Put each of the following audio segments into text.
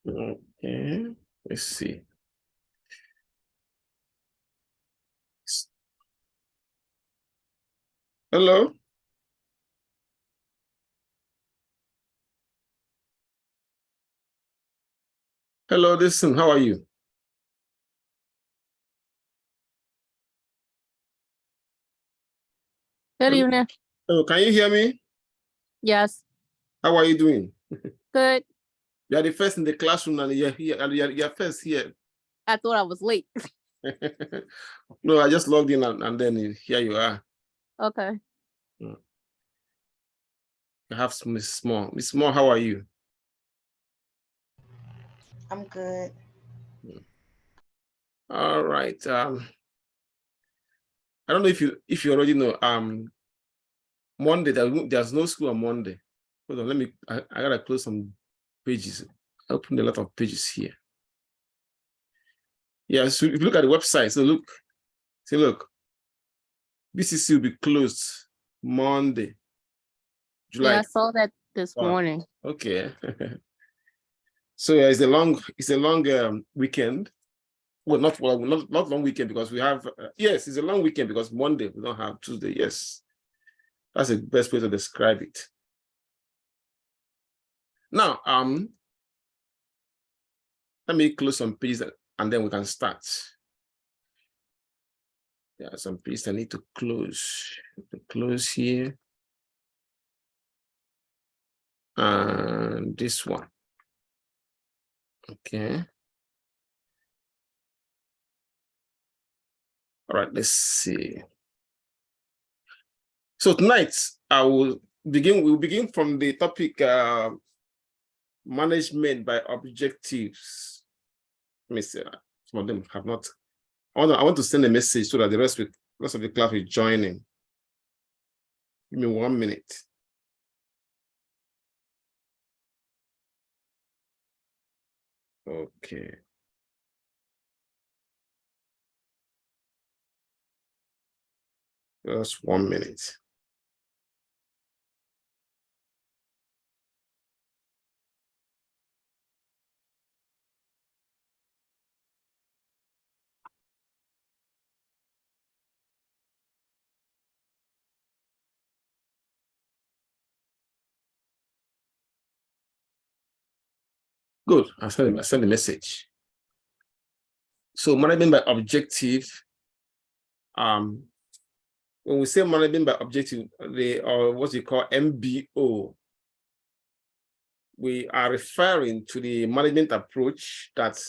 Okay, let's see. Hello. Hello, listen, how are you? Good evening. Oh, can you hear me? Yes. How are you doing? Good. You are the first in the classroom and you're here. You're first here. I thought I was late. No, I just logged in and then here you are. Okay. I have Miss Small. Miss Small, how are you? I'm good. All right. I don't know if you already know. Monday there's no school on Monday. Hold on, I gotta close some pages. I opened a lot of pages here. Yeah, so if you look at the website, so look, BCC will be closed Monday, July. Yeah, I saw that this morning. Okay. So yeah, it's a long weekend. Well, not long weekend because we have yes, it's a long weekend because Monday we don't have Tuesday. Yes, that's the best way to describe it. Now, let me close some pages and then we can start. Yeah, some pages I need to close. Close here. And this one. Okay. All right, let's see. So tonight we'll begin from the topic management by objectives. Let me see. Some of them have not. I want to send a message so that the rest of the class will join in. Give me 1 minute. Okay. Just 1 minute. Good. I send the message. So management by objective. When we say management by objective, or what you call MBO, we are referring to the management approach that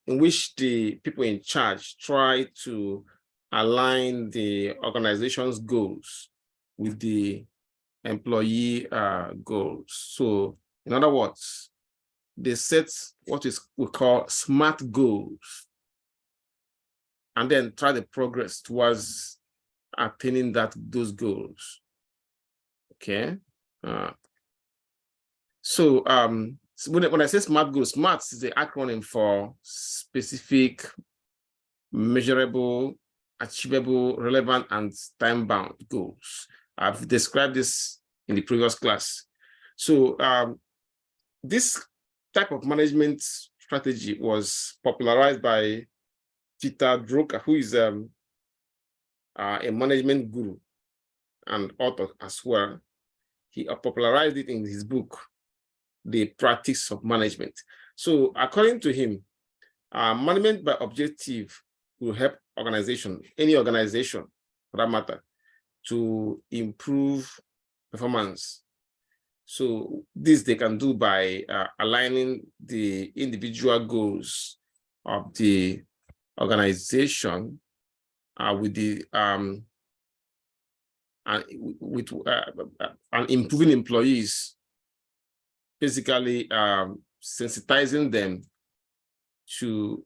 in which the people in charge try to align the organization's goals with the employee goals. So in other words, they set what we call SMART goals and then try to progress towards attaining those goals. Okay. So when I say SMART goals, SMART is the acronym for specific, measurable, achievable, relevant, and time-bound goals. I've described this in the previous class. So this type of management strategy was popularized by Peter Drucker, who is a management guru and author as well. He popularized it in his book, The Practice of Management. So according to him, management by objective will help any organization for that matter, to improve performance. So this they can do by aligning the individual goals of the organization with the and improving employees, basically sensitizing them to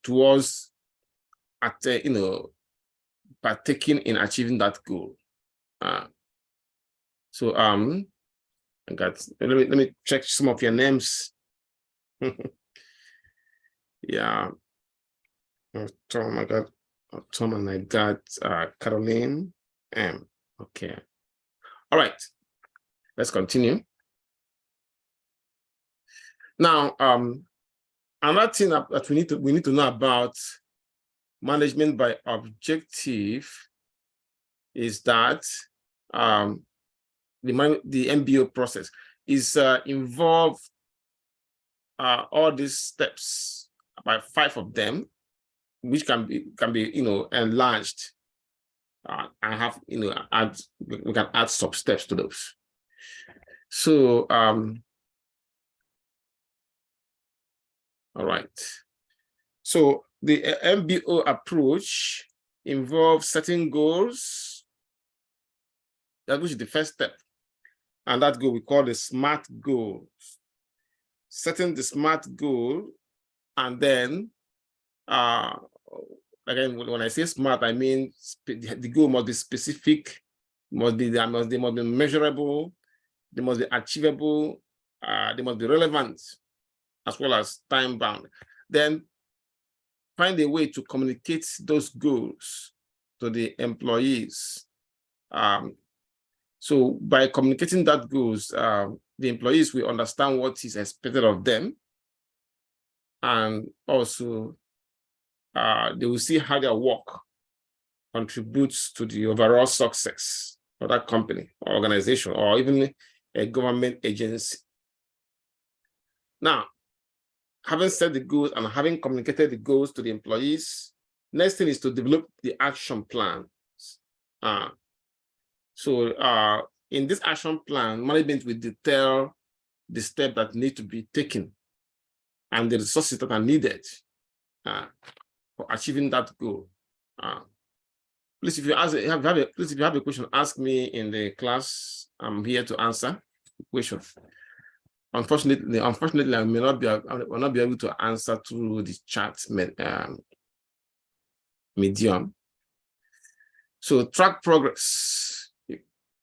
towards partaking in achieving that goal. So I got let me check some of your names. Yeah. Tom, I got Tom, and I got Caroline M. Okay. All right. Let's continue. Now, another thing that we need to know about management by objective is that the MBO process is involve all these steps, about 5 of them, which can be enlarged and have we can add sub steps to those. So all right. So the MBO approach involves setting goals. That which is the first step. And that goal we call the SMART goal. Setting the SMART goal, and then again, when I say SMART, I mean the goal must be specific, they must be measurable, they must be achievable, they must be relevant, as well as time bound. Then find a way to communicate those goals to the employees. So by communicating that goals, the employees will understand what is expected of them, and also they will see how their work contributes to the overall success of that company or organization, or even a government agency. Now, having set the goals and having communicated the goals to the employees, next thing is to develop the action plans. So in this action plan, management will detail the steps that need to be taken and the resources that are needed for achieving that goal. Please, if you have a question, ask me in the class. I'm here to answer the question. Unfortunately, I will not be able to answer through the chat medium. So track progress.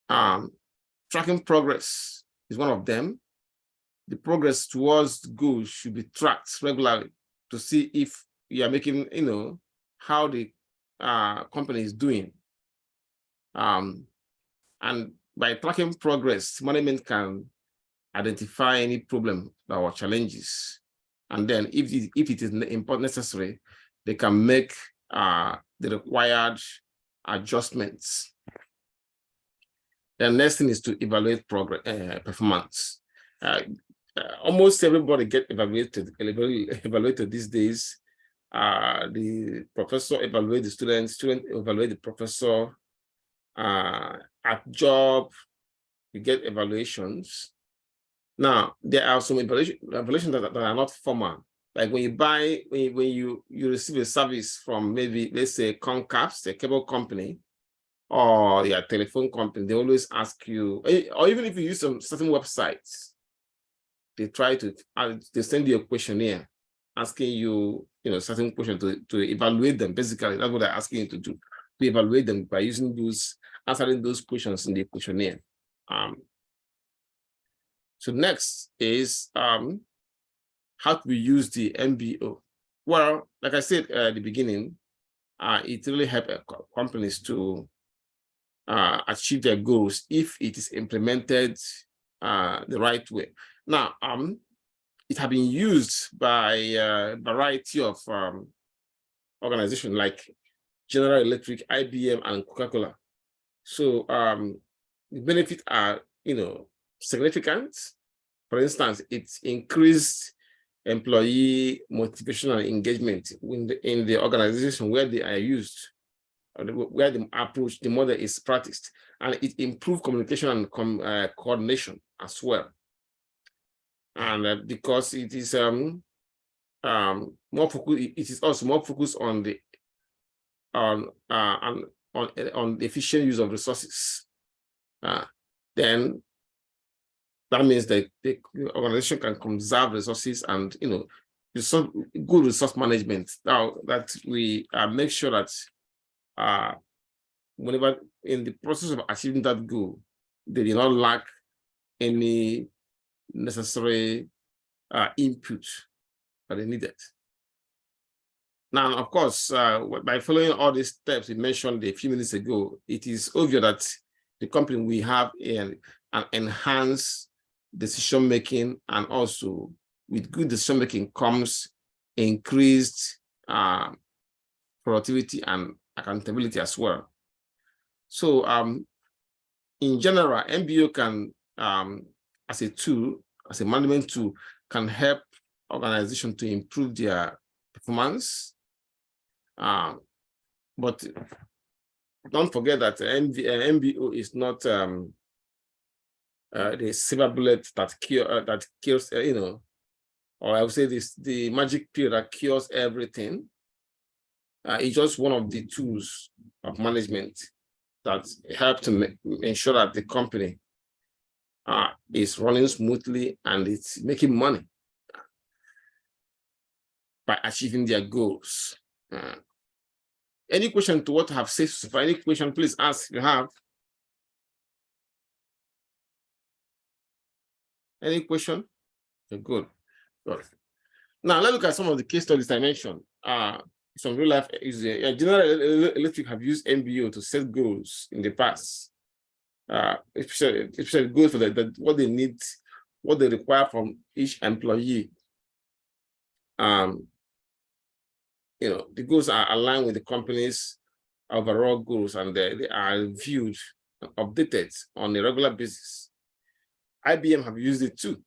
Tracking progress is one of them. The progress towards the goal should be tracked regularly to see if you are making, how the company is doing. And by tracking progress, management can identify any problem or challenges. And then if it is necessary, they can make the required adjustments. The next thing is to evaluate progress, performance. Almost everybody gets evaluated these days. The professor evaluates the student evaluate the professor. At job, you get evaluations. Now, there are some evaluations that are not formal. Like when you buy, when you receive a service from maybe, let's say, Comcast, a cable company, or your telephone company, they always ask you, or even if you use some certain websites, they send you a questionnaire asking you, certain questions to evaluate them. Basically, that's what they're asking you to do, to evaluate them by answering those questions in the questionnaire. So next is how do we use the MBO? Well, like I said at the beginning, it really helps companies to achieve their goals if it is implemented the right way. Now, it has been used by a variety of organizations like General Electric, IBM, and Coca-Cola. So the benefits are, significant. For instance, it's increased employee motivation and engagement in the organization where they are used, where the approach, the model is practiced, and it improves communication and coordination as well. And because it is more focused, it is also more focused on the efficient use of resources. Then that means that the organization can conserve resources and good resource management. Now that we make sure that whenever in the process of achieving that goal, they do not lack any necessary input that they needed. Now, of course, by following all these steps we mentioned a few minutes ago, it is obvious that the company will have an enhanced decision-making and also with good decision making comes increased productivity and accountability as well. So in general, MBO can, as a tool, as a management tool, can help organizations to improve their performance. But don't forget that MBO is not the silver bullet that kills, or I would say this, the magic pill that cures everything. It's just one of the tools of management that help to ensure that the company is running smoothly and it's making money by achieving their goals. Any question to what I have said so far? Any question, please ask if you have. Any question? Okay, good. Now let's look at some of the case studies I mentioned. Some real life General Electric have used MBO to set goals in the past, especially goals for what they need, what they require from each employee. The goals are aligned with the company's overall goals, and they are viewed and updated on a regular basis. IBM have used it too.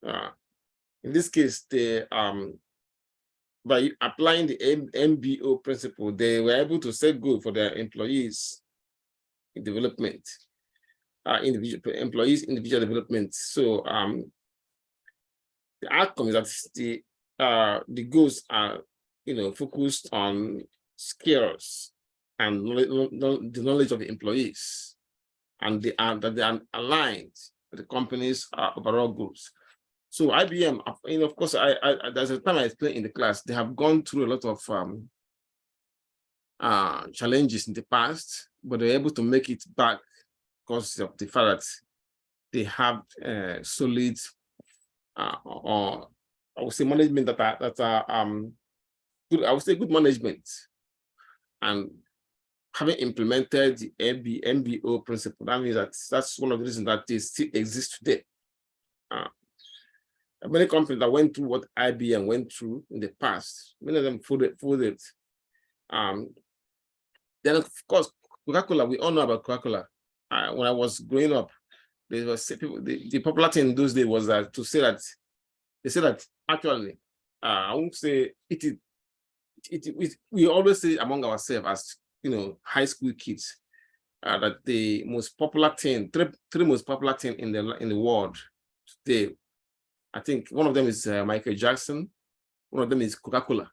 In this case, they by applying the MBO principle, they were able to set goals for their employees in development, individual development. So the outcome is that the goals are focused on skills and the knowledge of the employees, and they are aligned with the company's overall goals. So IBM, of course, there's a time I explained in the class, they have gone through a lot of challenges in the past, but they're able to make it back because of the fact that they have solid, or I would say management that are good. I would say good management, and having implemented the MBO principle. That means that's one of the reasons that they still exist today. Many companies that went through what IBM went through in the past, many of them folded. Then of course, Coca-Cola, we all know about Coca-Cola. When I was growing up, there was people, the popular thing in those days was that they say that actually, I won't say we always say among ourselves as high school kids, that the most popular thing, three most popular thing in the world today, I think one of them is Michael Jackson, one of them is Coca-Cola.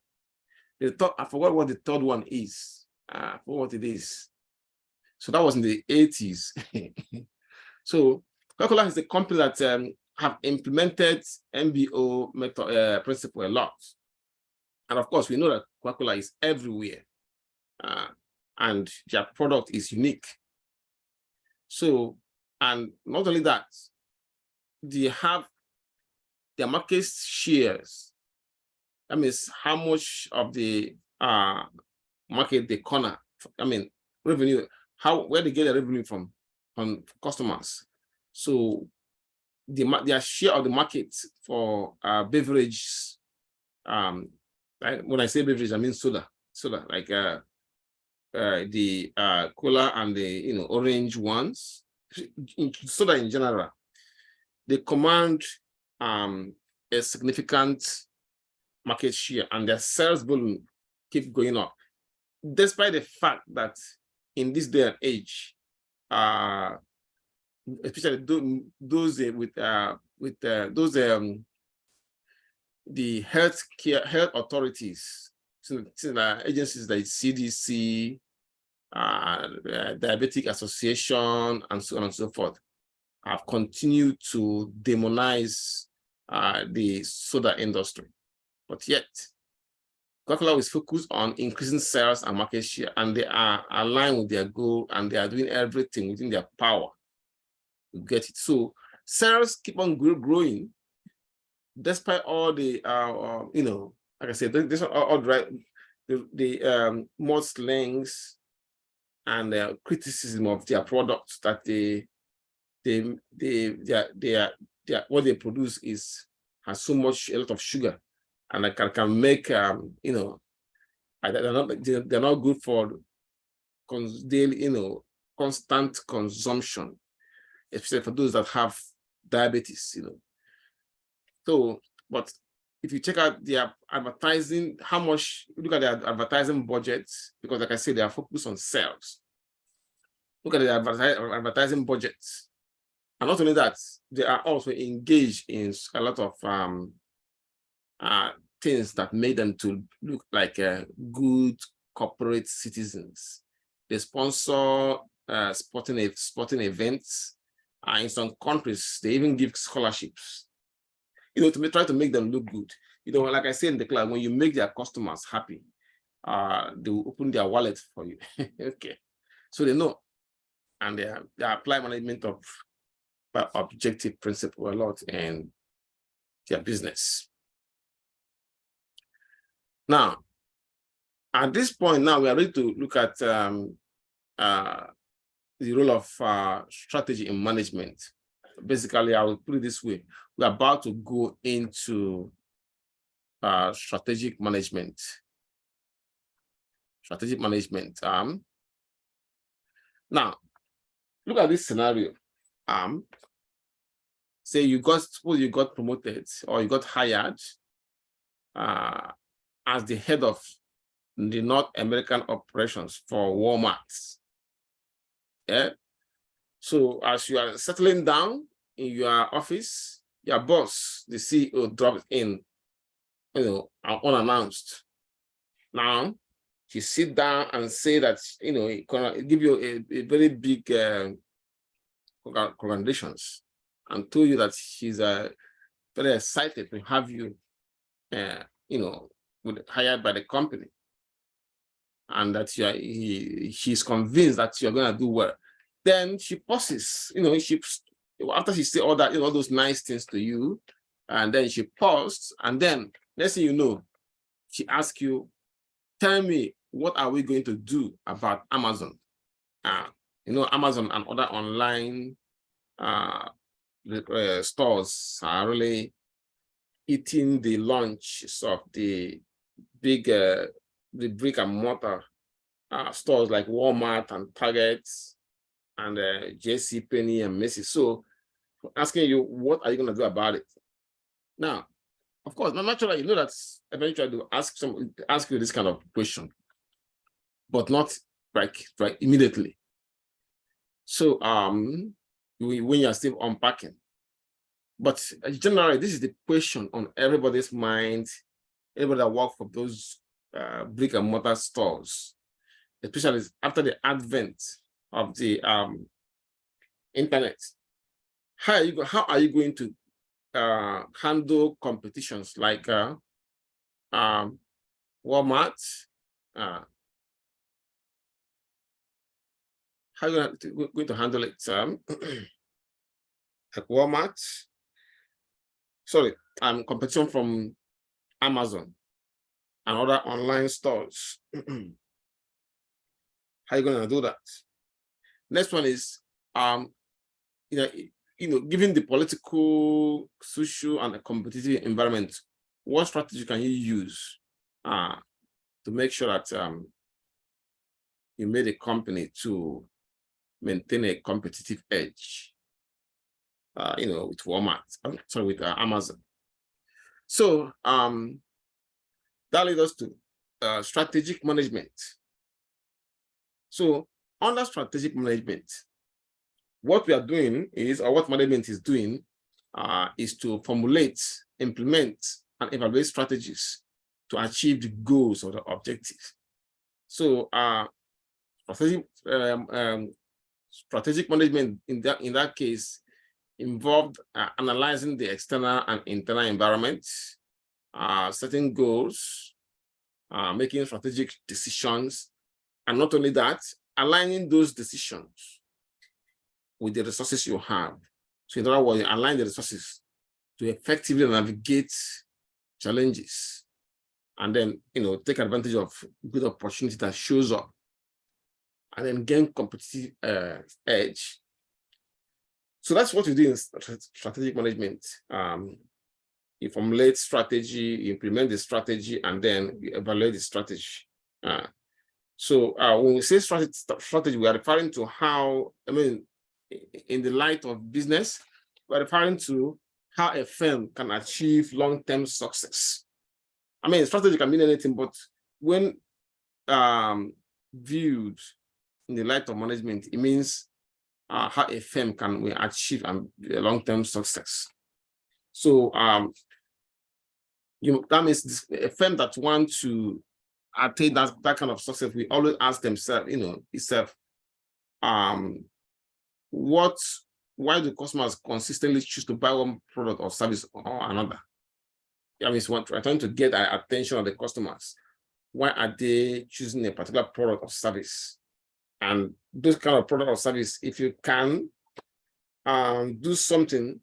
I forgot what the third one is. I forgot what it is. So that was in the 80s. So Coca-Cola is the company that have implemented MBO method principle a lot. And of course, we know that Coca-Cola is everywhere, and their product is unique. So, and not only that, they have their market shares. That means how much of the market they corner. Revenue. Where they get the revenue from customers. So, their share of the market for beverages. When I say beverage, I mean soda, like the cola and the orange ones, soda in general. They command a significant market share, and their sales volume keep going up, despite the fact that in this day and age, especially those with the health authorities, agencies like CDC, Diabetic Association, and so on and so forth, have continued to demonize the soda industry. But yet, Coca-Cola is focused on increasing sales and market share, and they are aligned with their goal, and they are doing everything within their power to get it. So sales keep on growing, despite all the, like I said, this all the more slings and criticism of their products, that what they produce has a lot of sugar, and it can make they're not good for daily, constant consumption, especially for those that have diabetes, So, but if you check out their advertising, how much, look at their advertising budgets, because like I said, they are focused on sales. Look at their advertising budgets. And not only that, they are also engaged in a lot of things that made them to look like good corporate citizens. They sponsor sporting events. In some countries, they even give scholarships, to try to make them look good. Like I said in the class, when you make their customers happy, they will open their wallet for you. Okay, so they know, and they apply management of objective principle a lot in their business. Now, at this point, now we are ready to look at the role of strategy in management. Basically, I will put it this way: we're about to go into strategic management. Strategic management. Now, look at this scenario. Say suppose you got promoted or you got hired as the head of the North American operations for Walmart. Yeah. So as you are settling down in your office, your boss, the CEO, drops in, unannounced. Now, she sit down and say that, give you a very big congratulations, and told you that she's very excited to have you, hired by the company, and that she's convinced that you're going to do well. Then she pauses, after she said all that, all those nice things to you, and then she paused, and then next thing you know, she asks you, tell me, what are we going to do about Amazon? Amazon and other online stores are really eating the lunch of the big, the brick and mortar stores like Walmart and Target and JCPenney and Macy's. So, asking you, what are you going to do about it? Now, of course, naturally, that eventually they will ask you this kind of question, but not right immediately. So, when you're still unpacking, but generally, this is the question on everybody's mind. Everybody that works for those brick and mortar stores, especially after the advent of the internet. How are you going to handle competitions like Walmart? How are you going to handle it? Like Walmart? Sorry, competition from Amazon and other online stores. How are you going to do that? Next one is, given the political, social, and competitive environment, what strategy can you use to make sure that you made a company to maintain a competitive edge? With Walmart, with Amazon. So that leads us to strategic management. So under strategic management, what we are doing is, or what management is doing, is to formulate, implement, and evaluate strategies to achieve the goals or the objectives. So strategic management in that case involved analyzing the external and internal environment, setting goals, making strategic decisions, and not only that, aligning those decisions with the resources you have. So in other words, you align the resources to effectively navigate challenges, and then take advantage of good opportunity that shows up, and then gain competitive edge. So that's what we do in strategic management. You formulate strategy, you implement the strategy, and then you evaluate the strategy. So when we say strategy, we are referring to how, I mean, in the light of business, we're referring to how a firm can achieve long-term success. I mean, strategy can mean anything, but when viewed in the light of management, it means how a firm can achieve a long-term success. So that means a firm that wants to attain that kind of success, we always ask themselves, itself, why do customers consistently choose to buy one product or service or another? I mean, we're trying to get the attention of the customers. Why are they choosing a particular product or service? And those kind of product or service, if you can do something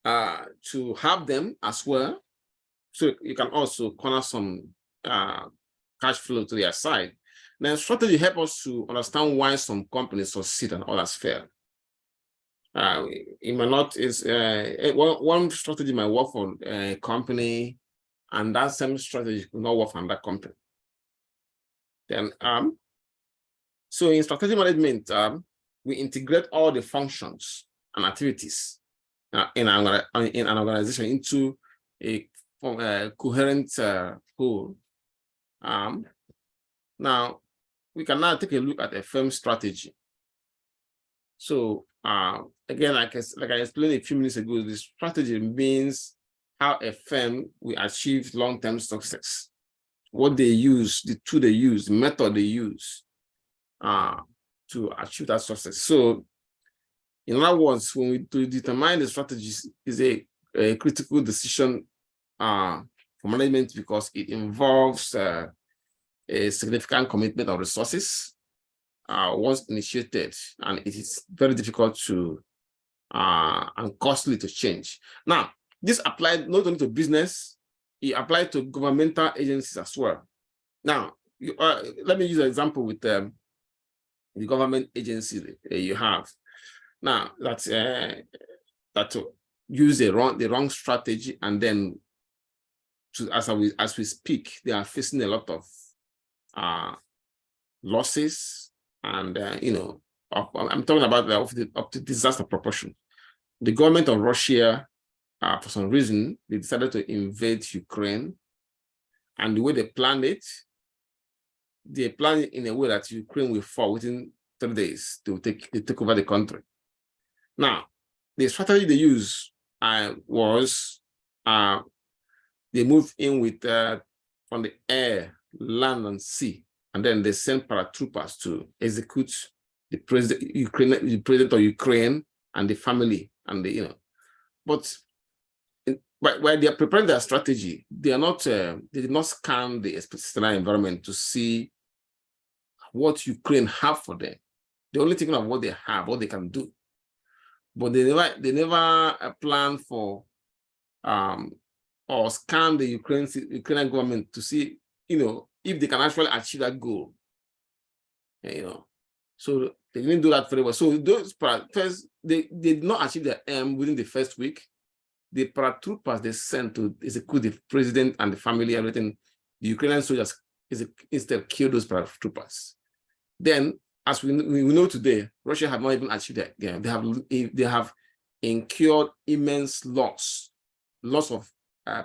to have them as well, so you can also corner some cash flow to their side. Then strategy helps us to understand why some companies succeed and others fail. It might not is one strategy might work for a company, and that same strategy will not work for another company. Then so in strategy management, we integrate all the functions and activities in an organization into a coherent whole. Now we can now take a look at a firm strategy. So again, like I explained a few minutes ago, the strategy means how a firm will achieve long-term success, what they use, the tool they use, the method they use to achieve that success. So in other words, when we determine the strategies is a critical decision for management, because it involves a significant commitment of resources once initiated, and it is very difficult to and costly to change. Now, this applied not only to business, it applied to governmental agencies as well. Now, let me use an example with the government agency you have. Now, that use the wrong strategy, and then as we speak, they are facing a lot of losses, and I'm talking about the disaster proportion. The government of Russia, for some reason, they decided to invade Ukraine, and the way they planned it in a way that Ukraine will fall within 3 days. They take over the country. Now, the strategy they used was they moved in with from the air, land, and sea, and then they sent paratroopers to execute the president of Ukraine and the family, and But while they are preparing their strategy, they are not. They did not scan the external environment to see what Ukraine have for them. They're only thinking of what they have, what they can do. But they never plan for or scan the Ukrainian government to see, if they can actually achieve that goal. So they didn't do that very well. So those first, they did not achieve their aim within the first week. The paratroopers they sent to execute the president and the family, everything, the Ukrainian soldiers instead killed those paratroopers. Then, as we know today, Russia have not even achieved that. They have incurred immense loss of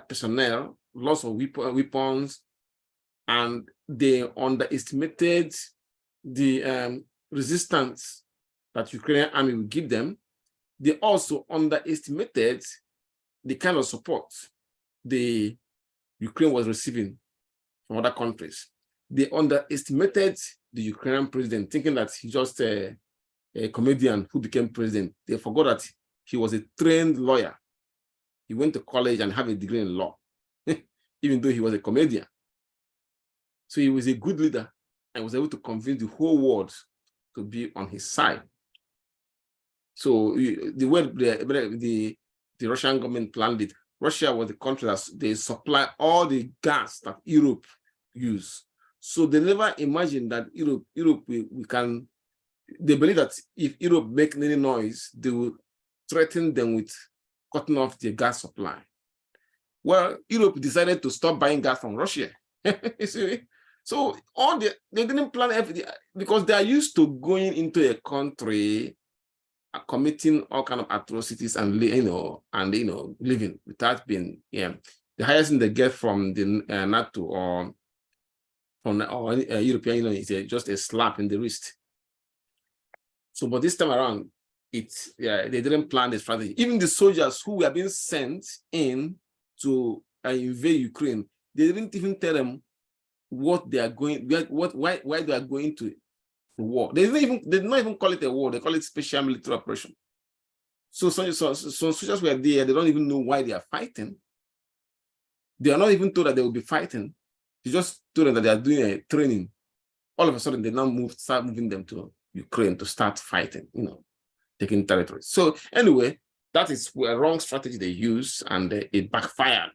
personnel, loss of weapons, and they underestimated the resistance that Ukrainian army will give them. They also underestimated the kind of support the Ukraine was receiving from other countries. They underestimated the Ukrainian president, thinking that he's just a comedian who became president. They forgot that he was a trained lawyer. He went to college and have a degree in law, even though he was a comedian. So he was a good leader and was able to convince the whole world to be on his side. So the way the Russian government planned it, Russia was the country that they supply all the gas that Europe use. So they never imagined that Europe they believe that if Europe make any noise, they will threaten them with cutting off the gas supply. Well, Europe decided to stop buying gas from Russia. You see? So they didn't plan everything because they are used to going into a country, committing all kind of atrocities and living without being the highest thing they get from the NATO or from European Union is just a slap in the wrist. So, but this time around, they didn't plan the strategy. Even the soldiers who were being sent in to invade Ukraine, they didn't even tell them what they are going, why they are going to war. They did not even call it a war. They call it special military operation. So soldiers were there. They don't even know why they are fighting. They are not even told that they will be fighting. They just told them that they are doing a training. All of a sudden, they now start moving them to Ukraine to start fighting, taking territory. So anyway, that is a wrong strategy they use, and it backfired.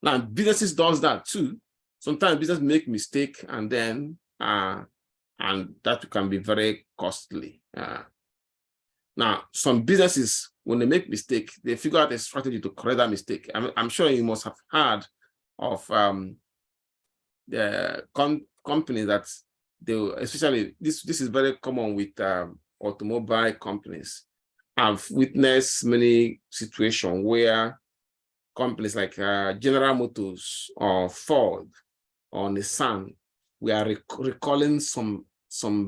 Now, businesses does that too. Sometimes business make mistake, and then and that can be very costly. Now, some businesses, when they make mistake, they figure out a strategy to correct that mistake. I'm sure you must have heard of the companies that especially this is very common with automobile companies. I've witnessed many situations where companies like General Motors or Ford or Nissan, we are recalling some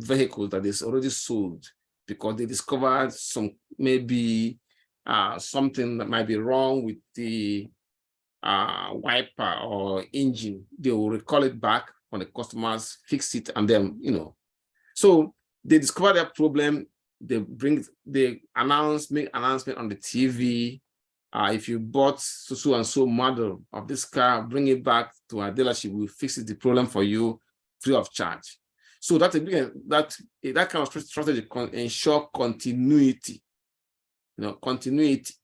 vehicles that is already sold because they discovered maybe something that might be wrong with the wiper or engine. They will recall it back when the customers fix it, and then so they discover that problem. They make announcement on the TV. If you bought so and so model of this car, bring it back to our dealership. We'll fix the problem for you free of charge. So that kind of strategy can ensure continuity. Continuity.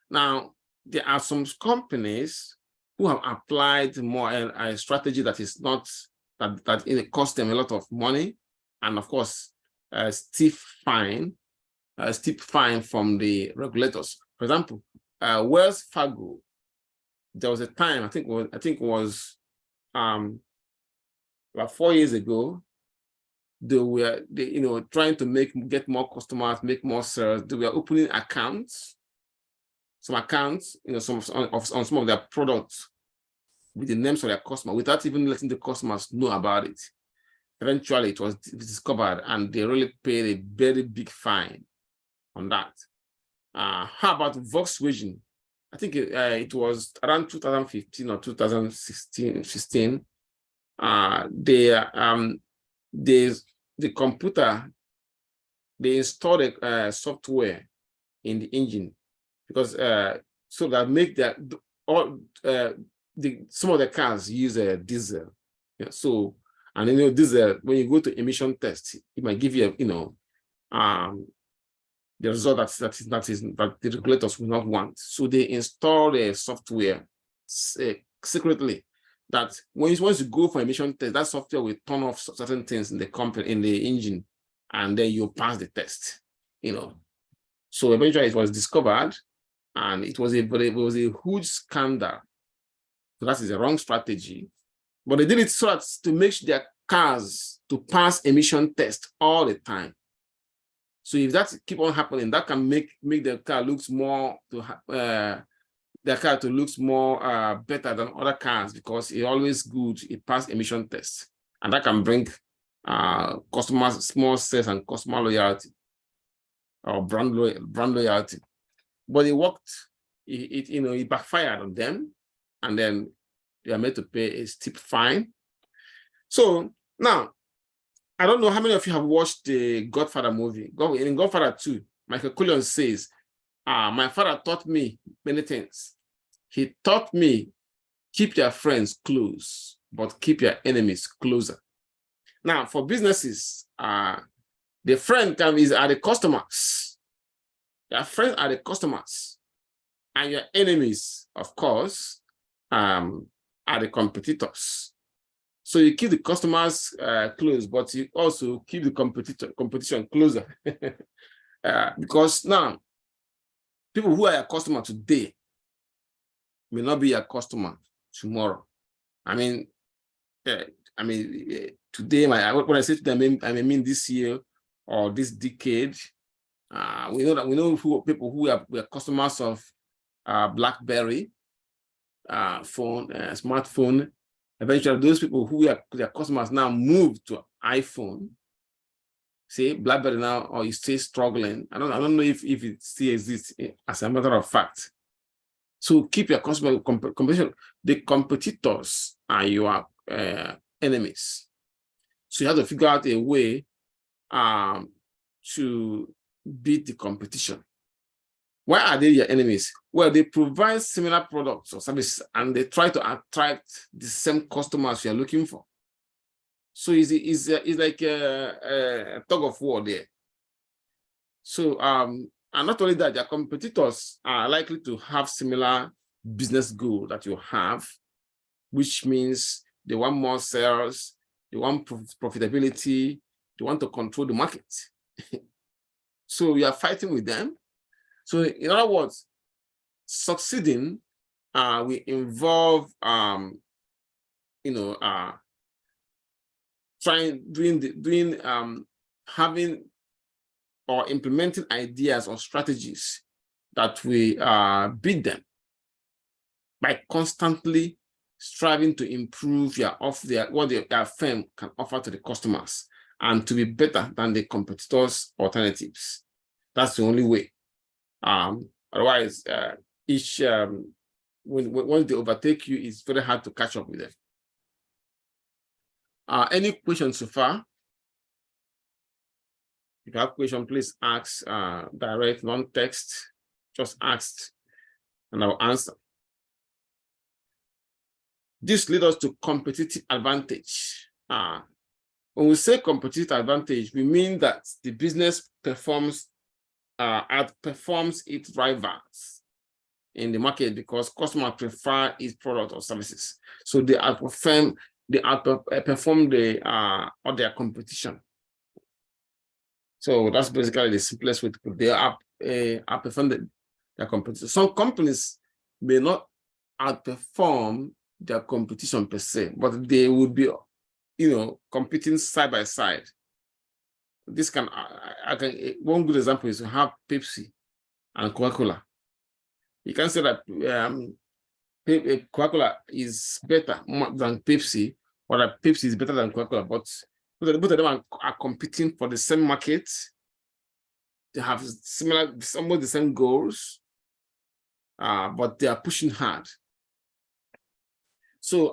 Now, there are some companies who have applied more a strategy that is not that it costs them a lot of money, and of course, steep fine from the regulators. For example, Wells Fargo. There was a time I think it was about 4 years ago. They were trying to get more customers, make more sales. They were opening accounts, some accounts, on some of their products with the names of their customers without even letting the customers know about it. Eventually, it was discovered, and they really paid a very big fine on that. How about Volkswagen? I think it was around 2015 or 2016. The computer, they installed a software in the engine because so that make that some of the cars use a diesel. So, and diesel, when you go to emission test, it might give you the result that the regulators will not want. So they install a software secretly that once you go for emission test, that software will turn off certain things in the engine, and then you pass the test. So eventually it was discovered, and it was a huge scandal. So that is a wrong strategy. But they did it so that to make their cars to pass emission test all the time. So if that keep on happening, that can make the car looks more better than other cars because it always good. It pass emission tests, and that can bring customers small sales and customer loyalty or brand loyalty. But it worked. It backfired on them, and then they are made to pay a steep fine. So now, I don't know how many of you have watched the Godfather movie. In Godfather 2, Michael Corleone says, my father taught me many things. He taught me, keep your friends close, but keep your enemies closer. Now, for businesses, the friend are the customers. Your friends are the customers. And your enemies, of course, are the competitors. So you keep the customers close, but you also keep the competition closer. Because now, people who are a customer today may not be a customer tomorrow. I mean, today, when I say to them, I mean this year or this decade. We know people who are customers of BlackBerry phone, smartphone. Eventually, those people who are their customers now move to iPhone. Say BlackBerry now, or you stay struggling. I don't know if it still exists, as a matter of fact. So keep your customer competition. The competitors are your enemies. So you have to figure out a way to beat the competition. Why are they your enemies? Well, they provide similar products or services, and they try to attract the same customers you're looking for. So it's like a tug of war there. So and not only that, their competitors are likely to have similar business goal that you have, which means they want more sales, they want profitability, they want to control the market. So you are fighting with them. So in other words, succeeding will involve having or implementing ideas or strategies that will beat them by constantly striving to improve what their firm can offer to the customers and to be better than the competitors' alternatives. That's the only way. Otherwise, once they overtake you, it's very hard to catch up with them. Any questions so far? If you have questions, please ask direct, non-text, just ask, and I'll answer. This leads us to competitive advantage. When we say competitive advantage, we mean that the business outperforms its rivals in the market because customers prefer its product or services. So they outperform their competition. So that's basically the simplest way to put it. They outperform their competition. Some companies may not outperform their competition per se, but they would be, competing side by side. This one good example is to have Pepsi and Coca-Cola. You can say that Coca-Cola is better than Pepsi, or that Pepsi is better than Coca-Cola, but both of them are competing for the same market. They have somewhat the same goals, but they are pushing hard. So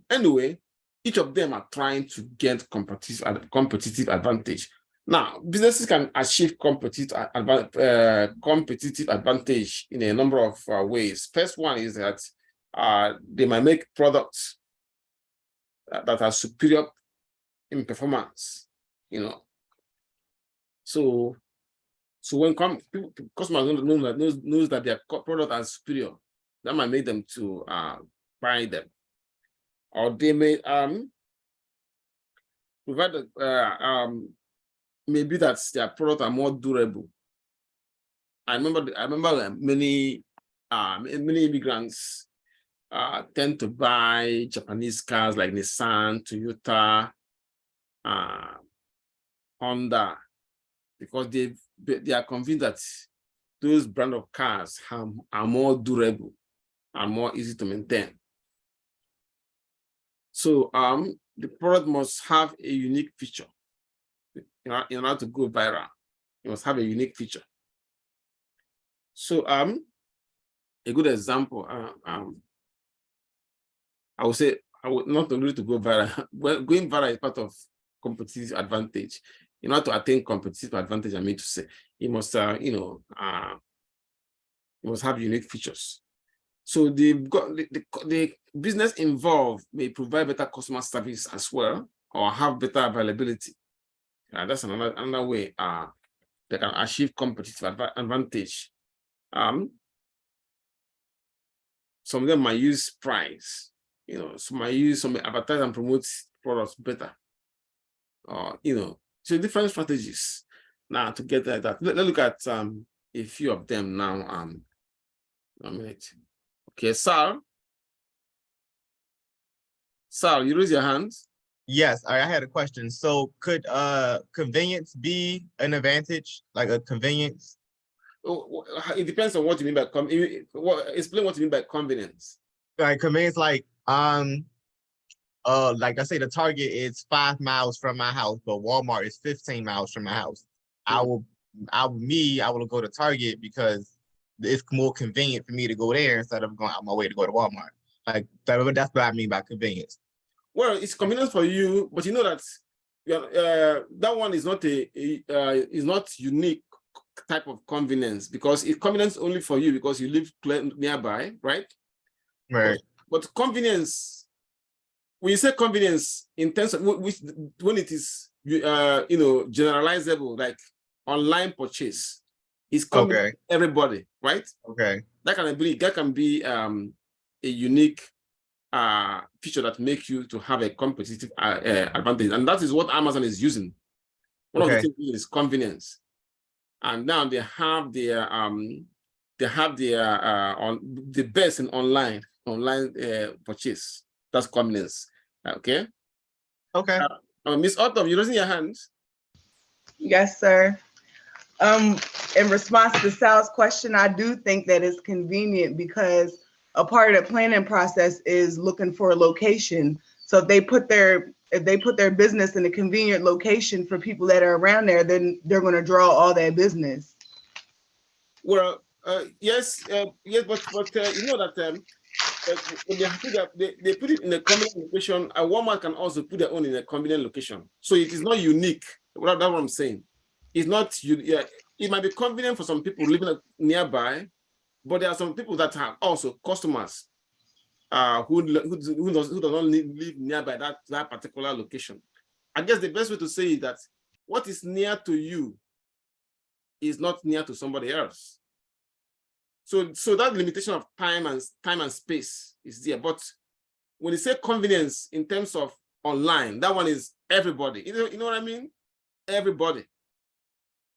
anyway, each of them are trying to get competitive advantage. Now, businesses can achieve competitive advantage in a number of ways. First one is that they might make products that are superior in performance. So when customers knows that their product are superior, that might make them to buy them. Or they may provide maybe that their products are more durable. I remember many immigrants tend to buy Japanese cars like Nissan, Toyota, Honda, because they are convinced that those brand of cars are more durable and more easy to maintain. So the product must have a unique feature. In order to go viral, it must have a unique feature. So a good example, I would say, I would not agree to go viral. Well, going viral is part of competitive advantage. In order to attain competitive advantage, I mean to say, it must it must have unique features. So the business involved may provide better customer service as well, or have better availability. That's another way they can achieve competitive advantage. Some of them might use price, some might use some advertise and promote products better. So different strategies now to get that. Let's look at a few of them now 1 minute. Okay, Sal. Sal, you raise your hands. Yes, I had a question. So could convenience be an advantage, like a convenience? It depends on what you mean by explain what you mean by convenience. Like convenience, like I say the Target is 5 miles from my house, but Walmart is 15 miles from my house. I will go to Target because it's more convenient for me to go there instead of going out my way to go to Walmart. Like that's what I mean by convenience. Well, it's convenient for you, but you know that that one is not is not unique type of convenience, because it's convenience only for you because you live nearby, right? Right. But convenience, when you say convenience in terms of when it is generalizable, like online purchase, is convenient for everybody, right? Okay. That can be a unique feature that makes you to have a competitive advantage, and that is what Amazon is using. One of the things is convenience, and now they have their on the best in online purchase. That's convenience. Okay. Okay. Miss Autumn, you raising your hands? Yes, sir. In response to Sal's question, I do think that it's convenient because a part of the planning process is looking for a location. So if they put their business in a convenient location for people that are around there, then they're going to draw all that business. Well, yes, but you know that when they put it in a convenient location, a Walmart can also put their own in a convenient location. So it is not unique. That's what I'm saying. It's not it might be convenient for some people living nearby, but there are some people that have also customers who does not live nearby that particular location. I guess the best way to say is that what is near to you is not near to somebody else. So that limitation of time and space is there. But when you say convenience in terms of online, that one is everybody. You know what I mean? Everybody.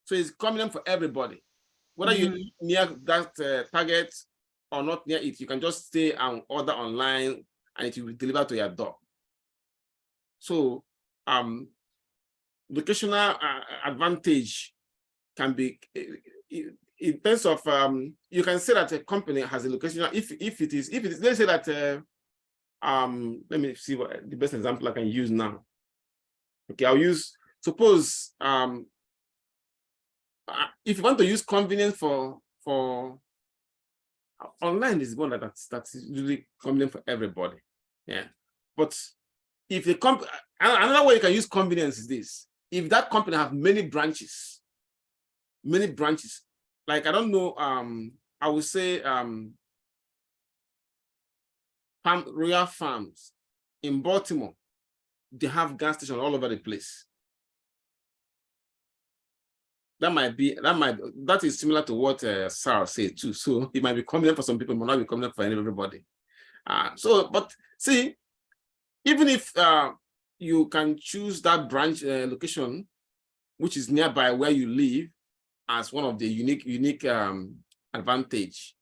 So it's convenient for everybody. Whether you're near that Target or not near it, you can just stay and order online and it will be delivered to your door. So locational advantage can be in terms of you can say that a company has a locational if it is let's say that let me see what the best example I can use now. Okay, I'll use suppose if you want to use convenience for online is one that's usually convenient for everybody. Yeah, but if the another way you can use convenience is this: if that company have many branches, like I don't know, I would say Royal Farms in Baltimore, they have gas stations all over the place. That is similar to what Sarah said too. So it might be convenient for some people, it might not be convenient for everybody. But see, even if you can choose that branch location, which is nearby where you live, as one of the unique advantage,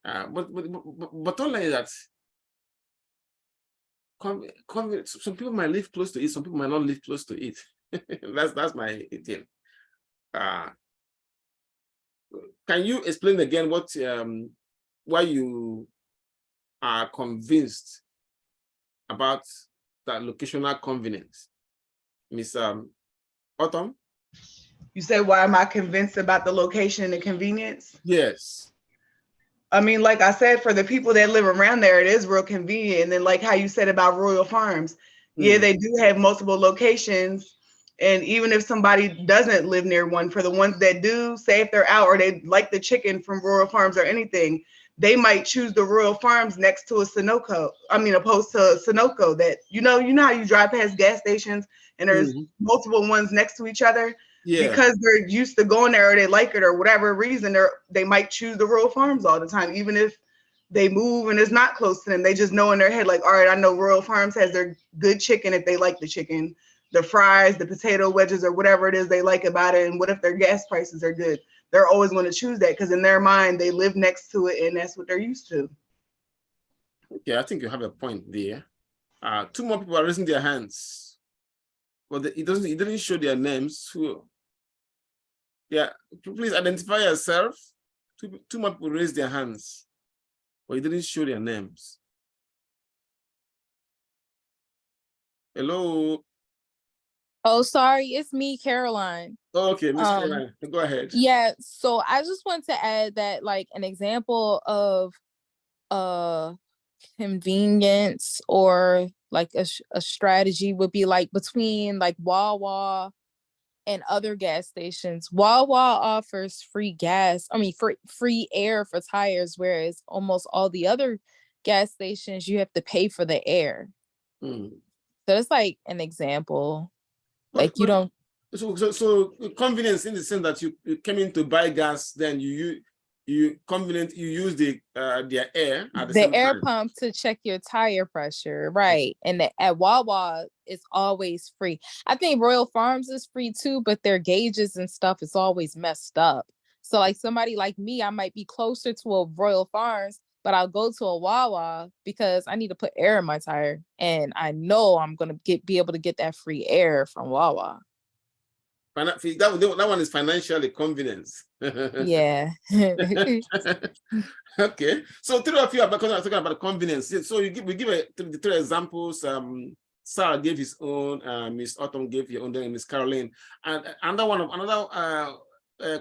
but not like that. Some people might live close to it, some people might not live close to it. that's my thing. Can you explain again what why you are convinced about that locational convenience, Miss Autumn? You said, why am I convinced about the location and the convenience? Yes. I mean, like I said, for the people that live around there, it is real convenient. And then like how you said about Royal Farms, yeah, they do have multiple locations. And even if somebody doesn't live near one, for the ones that do, say if they're out or they like the chicken from Royal Farms or anything, they might choose the Royal Farms next to a Sunoco. I mean, opposed to a Sunoco that, you know how you drive past gas stations and there's multiple ones next to each other. Yeah. Because they're used to going there or they like it or whatever reason, they might choose the Royal Farms all the time, even if they move and it's not close to them. They just know in their head, like, all right, I know Royal Farms has their good chicken if they like the chicken, the fries, the potato wedges, or whatever it is they like about it. And what if their gas prices are good? they're always going to choose that because in their mind they live next to it and that's what they're used to. Okay, I think you have a point there. Two more people are raising their hands, but it didn't show their names. Yeah, please identify yourself. Two more people raised their hands, but it didn't show their names. Hello. Oh, sorry, it's me, Caroline. Oh, okay, Miss Caroline, go ahead. Yeah, so I just want to add that like an example of convenience or like a strategy would be like between like Wawa and other gas stations. Wawa offers free gas, free air for tires, whereas almost all the other gas stations you have to pay for the air. So it's like an example. Like you don't. So convenience in the sense that you came in to buy gas, then you use the their air at the air time. pump to check your tire pressure, right? And at Wawa it's always free. I think Royal Farms is free too, but their gauges and stuff is always messed up. So like somebody like me, I might be closer to a Royal Farms, but I'll go to a Wawa because I need to put air in my tire, and I know I'm gonna be able to get that free air from Wawa. That one is financially convenience. Yeah. Okay. So three of you are talking about convenience. So we give the three examples. Sarah gave his own, Miss Autumn gave her own, then Miss Caroline. And another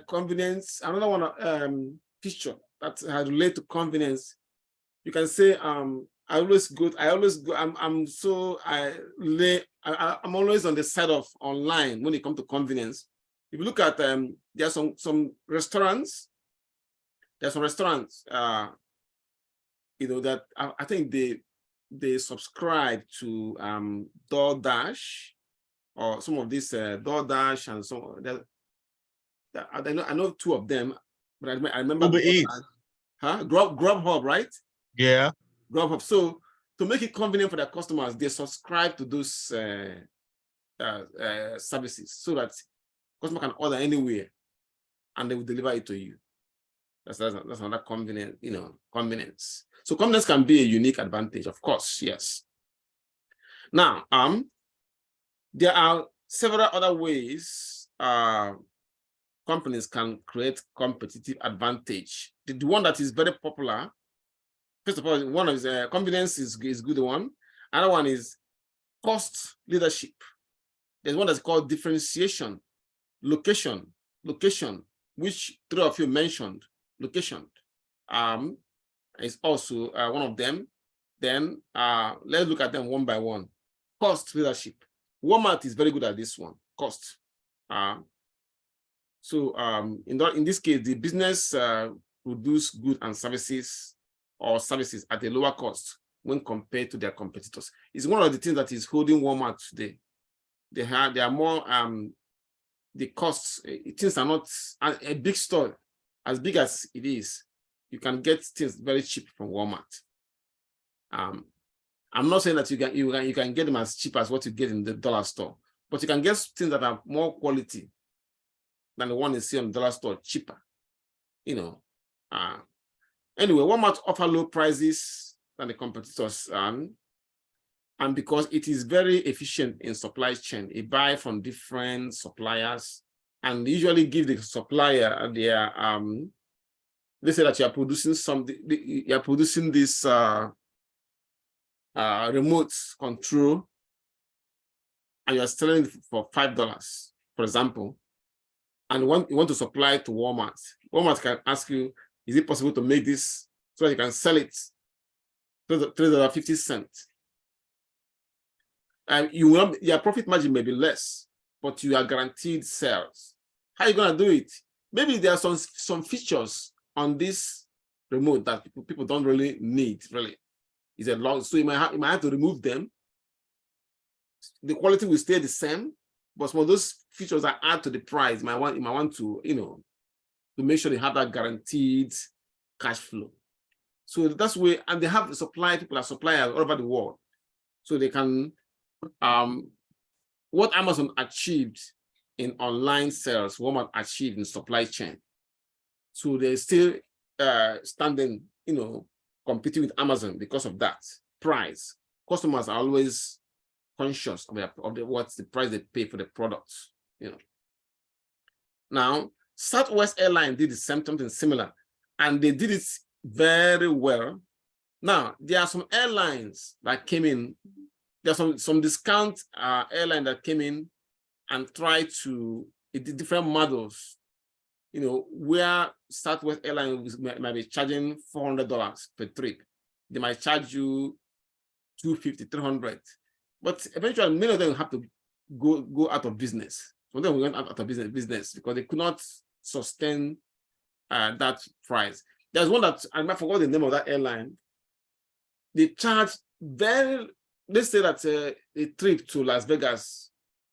convenience, another one picture that relate to convenience. You can say I'm always always on the side of online when it comes to convenience. If you look at there are some restaurants, that I think they subscribe to DoorDash or some of these DoorDash and so I know two of them, but I remember Uber Eats. Grubhub, right? Yeah. Grubhub. So to make it convenient for their customers, they subscribe to those services so that customer can order anywhere and they will deliver it to you. That's another convenience. So convenience can be a unique advantage, of course, yes. Now, there are several other ways companies can create competitive advantage. The one that is very popular, first of all, one is convenience is good one. Another one is cost leadership. There's one that's called differentiation, location, which three of you mentioned. Location is also one of them. Then let's look at them one by one. Cost leadership. Walmart is very good at this one. Cost. So in this case, the business produce goods and services at a lower cost when compared to their competitors. It's one of the things that is holding Walmart today. They are more the costs. Things are not a big store. As big as it is, you can get things very cheap from Walmart. I'm not saying that you can get them as cheap as what you get in the dollar store, but you can get things that are more quality than the one you see on the dollar store, cheaper. Anyway, Walmart offer low prices than the competitors, and because it is very efficient in supply chain, it buys from different suppliers. And usually give the supplier their they say that you are producing this remote control and you are selling it for $5, for example, and you want to supply it to Walmart. Walmart can ask you, is it possible to make this so that you can sell it $3.50? And your profit margin may be less, but you are guaranteed sales. How are you going to do it? Maybe there are some features on this remote that people don't really need, really. It's a long, so you might have to remove them. The quality will stay the same, but some of those features that add to the price, you might want to, to make sure they have that guaranteed cash flow. So that's where, and they have people are suppliers all over the world. So they can, what Amazon achieved in online sales, Walmart achieved in supply chain. So they're still standing, competing with Amazon because of that price. Customers are always conscious of what's the price they pay for the products. Now, Southwest Airlines did something similar, and they did it very well. Now, there are some airlines that came in. There's some discount airline that came in and tried to different models. Where Southwest Airlines might be charging $400 per trip, they might charge you $250, $300. But eventually, many of them have to go out of business. Some of them went out of business because they could not sustain that price. There's one that I forgot the name of that airline. They charge let's say that a trip to Las Vegas,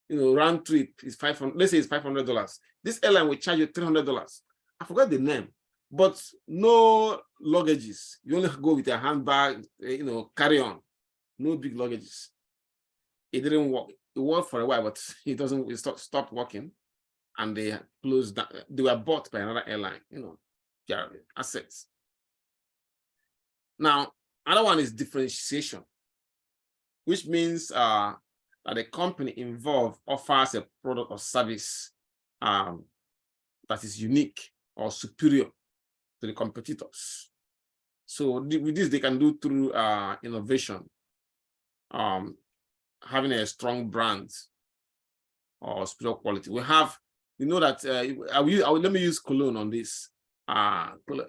round trip is $500. Let's say it's $500. This airline will charge you $300. I forgot the name, but no luggages. You only go with a handbag, carry on. No big luggages. It didn't work. It worked for a while, but it stopped working, and they closed down. They were bought by another airline. Their assets. Now, another one is differentiation, which means that the company involved offers a product or service that is unique or superior to the competitors. So with this, they can do through innovation, having a strong brand or superior quality. That let me use cologne on this.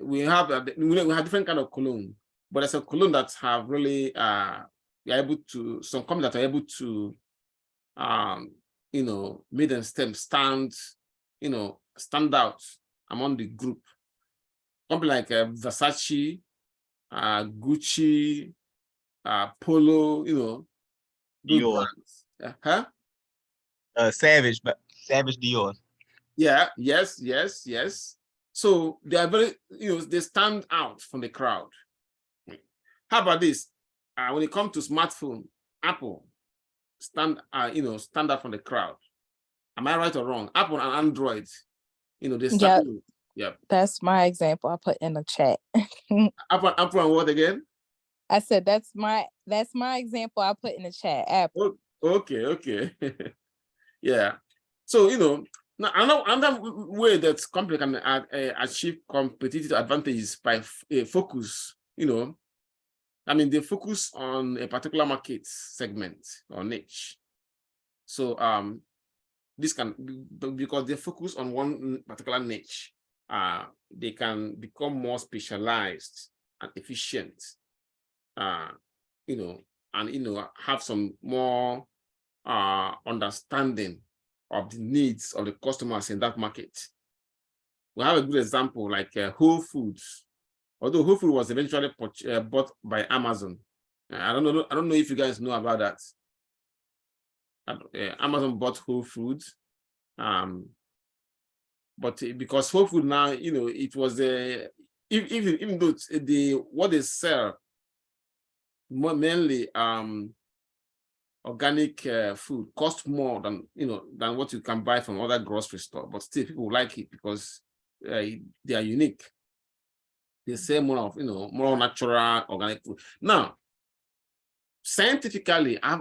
We have different kind of cologne, but there's a cologne that have really some companies that are able to made them stand out among the group. Company like Versace, Gucci, Polo, Dior. Savage Dior. Yeah, yes. So they are very, they stand out from the crowd. How about this? When it comes to smartphone, Apple stand out from the crowd. Am I right or wrong? Apple and Android, they start. Yeah. That's my example I put in the chat. Apple and what again? I said that's my example I put in the chat. Apple. Okay. Yeah. So now another way that company can achieve competitive advantages by focus. They focus on a particular market segment or niche. So this can because they focus on one particular niche, they can become more specialized and efficient. Have some more understanding of the needs of the customers in that market. We have a good example like Whole Foods. Although Whole Foods was eventually bought by Amazon. I don't know if you guys know about that. Amazon bought Whole Foods, but because Whole Foods now, it was even though what they sell mainly organic food cost more than what you can buy from other grocery store, but still people like it because they are unique. They say more of more natural organic food. Now, scientifically, I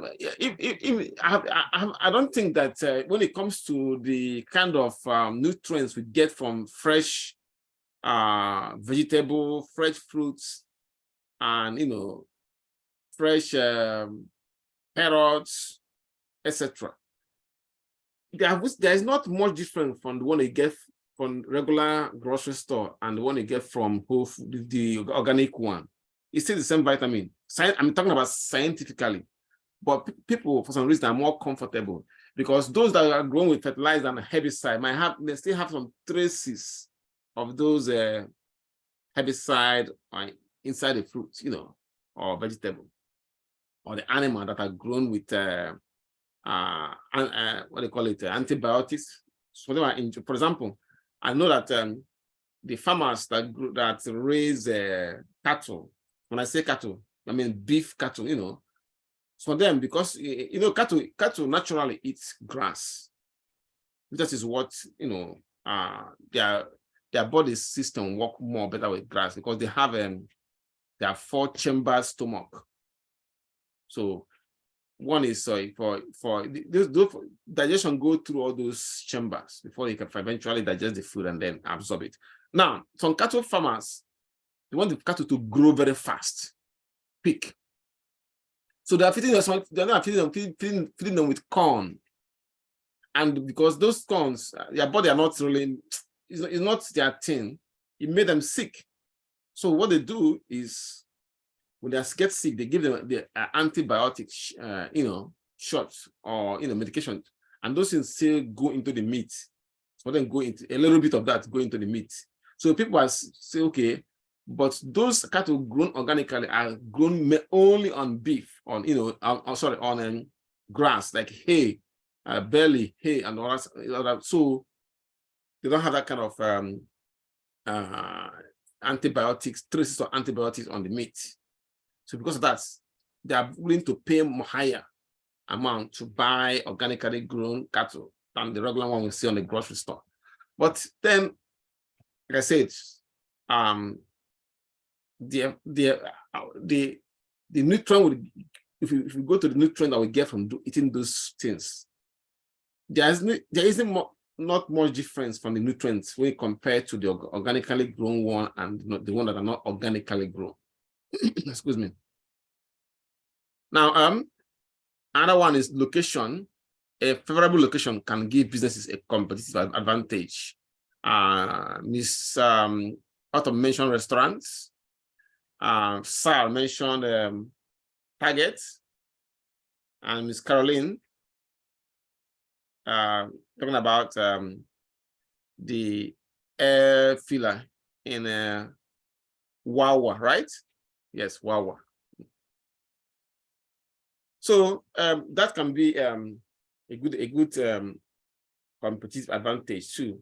don't think that when it comes to the kind of nutrients we get from fresh vegetable, fresh fruits, and fresh carrots, etc. There is not much different from the one you get from regular grocery store and the one you get from Whole Foods, the organic one. It's still the same vitamin. I'm talking about scientifically, but people for some reason are more comfortable because those that are grown with fertilizer and herbicide they still have some traces of those herbicide inside the fruit, or vegetable, or the animal that are grown with what they call it, antibiotics. So for example, I know that the farmers that raise cattle. When I say cattle, I mean beef cattle. For them, because cattle naturally eats grass. That is what they are their body system work more better with grass because they have 4-chamber stomach. So one is for this digestion go through all those chambers before they can eventually digest the food and then absorb it. Now, some cattle farmers, they want the cattle to grow very fast, quick. So they are feeding them with corn. And because those corns, their body are not really, it's not their thing, it made them sick. So what they do is, when they get sick, they give them the antibiotics, shots or medication, and those things still go into the meat. So then go into a little bit of that go into the meat. So people are say, okay, but those cattle grown organically are grown only on beef, on on grass like hay, barley, hay, and all that. So they don't have that kind of antibiotics, traces of antibiotics on the meat. So because of that, they are willing to pay more higher amount to buy organically grown cattle than the regular one we see on the grocery store. But then, like I said, the nutrient would, if you go to the nutrient that we get from eating those things, there isn't not much difference from the nutrients when compared to the organically grown one and the one that are not organically grown. Excuse me. Now, another one is location. A favorable location can give businesses a competitive advantage. Miss Otto mentioned restaurants. Sal mentioned Target, and Miss Caroline talking about the air filler in Wawa, right? Yes, Wawa. So that can be a good competitive advantage too.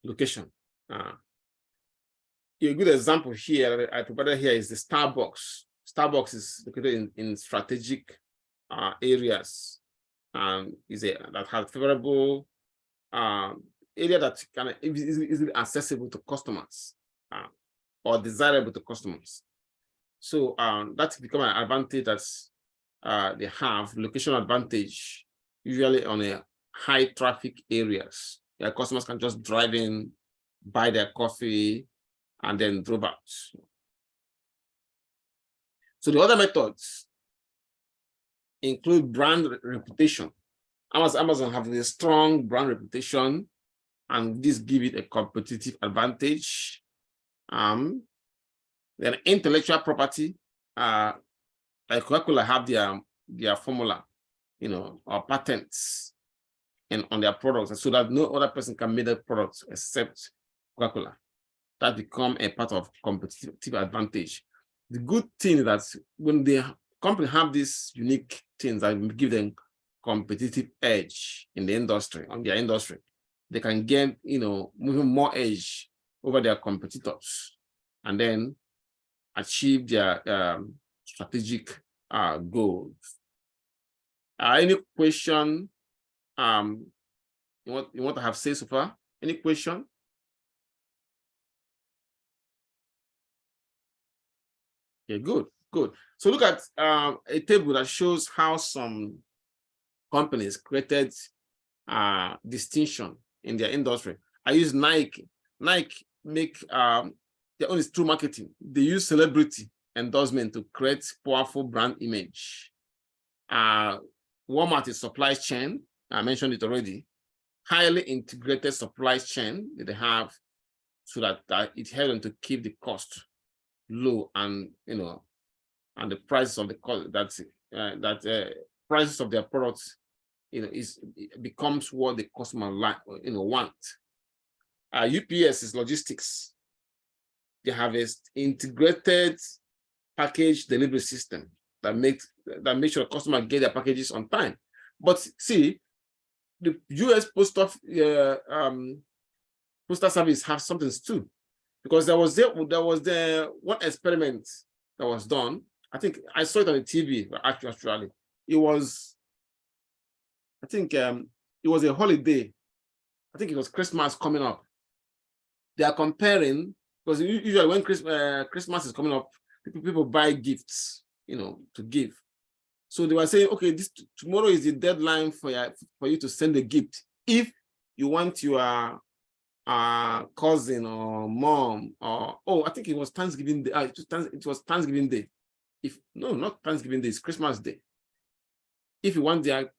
Location. A good example here I provided here is the Starbucks. Starbucks is located in strategic areas, and that has favorable area that can easily accessible to customers or desirable to customers. So that's become an advantage that they have, location advantage, usually on a high traffic areas. Their customers can just drive in, buy their coffee, and then drove out. So the other methods include brand reputation. Amazon have a strong brand reputation, and this give it a competitive advantage. Then intellectual property, like Coca-Cola have their formula, or patents on their products, so that no other person can make that product except Coca-Cola. That become a part of competitive advantage. The good thing is that when the company have these unique things that give them competitive edge in the industry, on their industry, they can get, moving more edge over their competitors, and then achieve their strategic goals. Any question you want to have said so far? Any question? Okay, good. So look at a table that shows how some companies created distinction in their industry. I use Nike. Nike make their own is through marketing. They use celebrity endorsement to create powerful brand image. Walmart is supply chain. I mentioned it already. Highly integrated supply chain that they have, so that it helps them to keep the cost low, and and the prices of the cost prices of their products becomes what the customer want. UPS is logistics. They have an integrated package delivery system that makes sure customers get their packages on time. But see, the US postal service has something too, because there was the one experiment that was done. I think I saw it on the TV. Actually, it was, I think it was a holiday. I think it was Christmas coming up. they are comparing, because usually when Christmas is coming up, people buy gifts, to give. So they were saying, okay, tomorrow is the deadline for you to send a gift. If you want your cousin or mom, or I think it was Thanksgiving Day. It was Thanksgiving Day. No, not Thanksgiving Day, it's Christmas Day. If you want their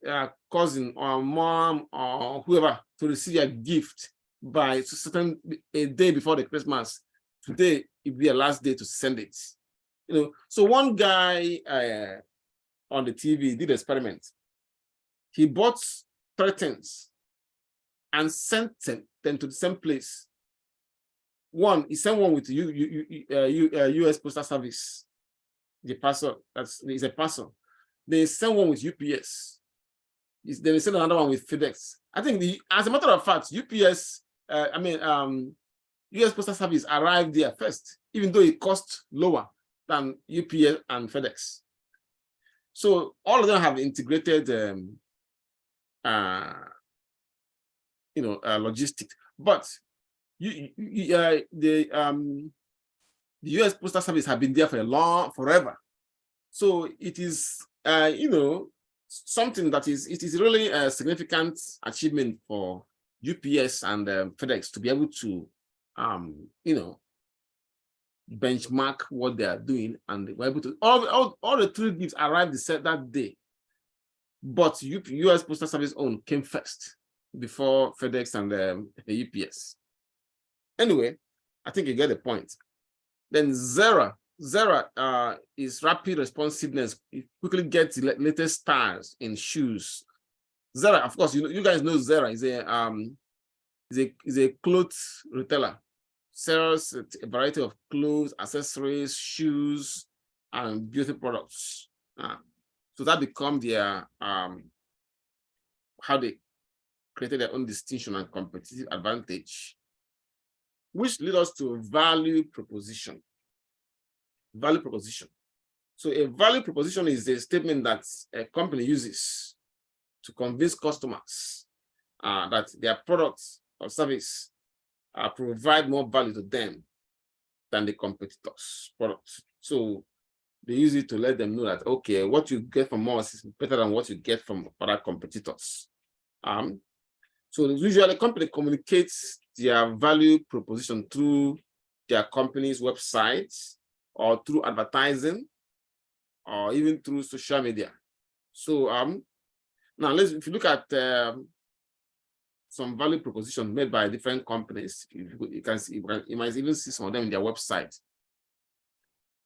cousin or mom or whoever to receive a gift by a day before the Christmas, today it will be a last day to send it. So one guy on the TV did an experiment. He bought 3 things and sent them to the same place. He sent one with US Postal Service, the parcel. Is a parcel. They sent one with UPS. They sent another one with FedEx. I think as a matter of fact, US Postal Service arrived there first, even though it cost lower than UPS and FedEx. So all of them have integrated, logistics. But the US Postal Service have been there forever. So it is, something that is really a significant achievement for UPS and FedEx to be able to, benchmark what they are doing, and they were able to. All the 3 gifts arrived that day, but US Postal Service own came first before FedEx and the UPS. Anyway, I think you get the point. Then Zara is rapid responsiveness. You quickly get the latest styles in shoes. Zara, of course, you guys know Zara is a clothes retailer. Sells a variety of clothes, accessories, shoes, and beauty products. So that become their how they created their own distinction and competitive advantage, which lead us to value proposition. Value proposition. So a value proposition is a statement that a company uses to convince customers that their products or service provide more value to them than the competitors' products. So they use it to let them know that, okay, what you get from us is better than what you get from other competitors. So usually a company communicates their value proposition through their company's websites or through advertising or even through social media. So now if you look at some value propositions made by different companies, you can see, you might even see some of them in their website.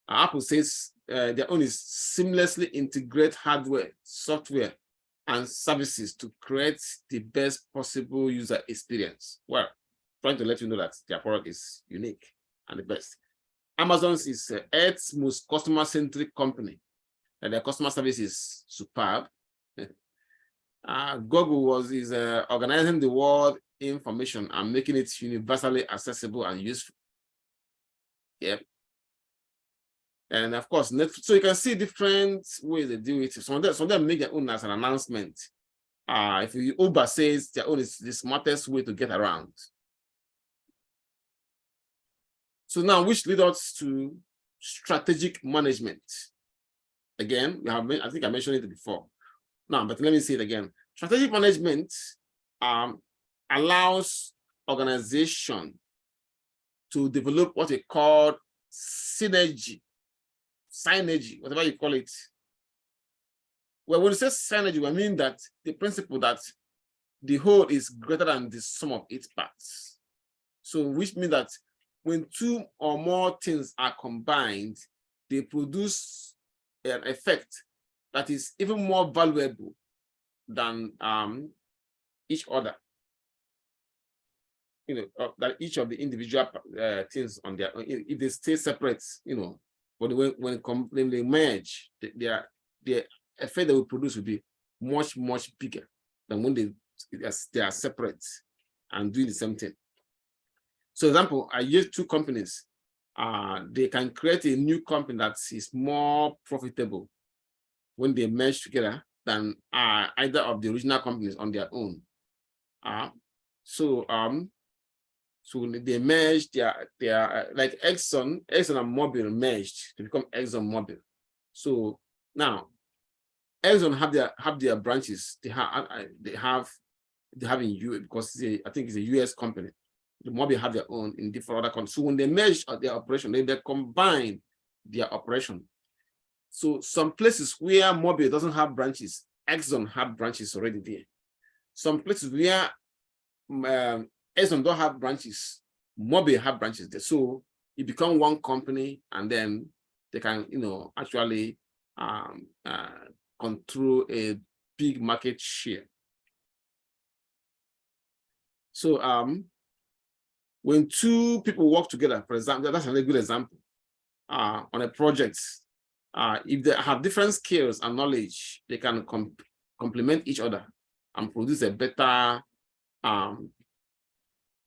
Apple says their own is seamlessly integrate hardware, software, and services to create the best possible user experience. Well, trying to let you know that their product is unique and the best. Amazon's is Earth's most customer-centric company, and their customer service is superb. Google is organizing the world information and making it universally accessible and useful. Yep. And of course, so you can see different ways they do it. Some of them make their own as an announcement. If Uber says their own is the smartest way to get around. So now, which leads us to strategic management. Again, I think I mentioned it before. Now, but let me say it again. Strategic management allows organization to develop what we call synergy, whatever you call it. Well, when we say synergy, we mean that the principle that the whole is greater than the sum of its parts. So, which means that when 2 or more things are combined, they produce an effect that is even more valuable than each other. That each of the individual things on their own, if they stay separate, but when they merge, the effect they will produce will be much, much bigger than when they are separate and doing the same thing. So, example, I use 2 companies. They can create a new company that is more profitable when they merge together than either of the original companies on their own. So So they merged their like Exxon and Mobil merged to become Exxon Mobil. So now Exxon have their branches. They have in US because I think it's a US company. The Mobil have their own in different other countries. So when they merge their operation, they combine their operation. So some places where Mobil doesn't have branches, Exxon have branches already there. Some places where Exxon don't have branches, Mobil have branches there. So it become one company, and then they can, actually control a big market share. So when two people work together, for example, that's a very good example, on a project, if they have different skills and knowledge, they can complement each other and produce a better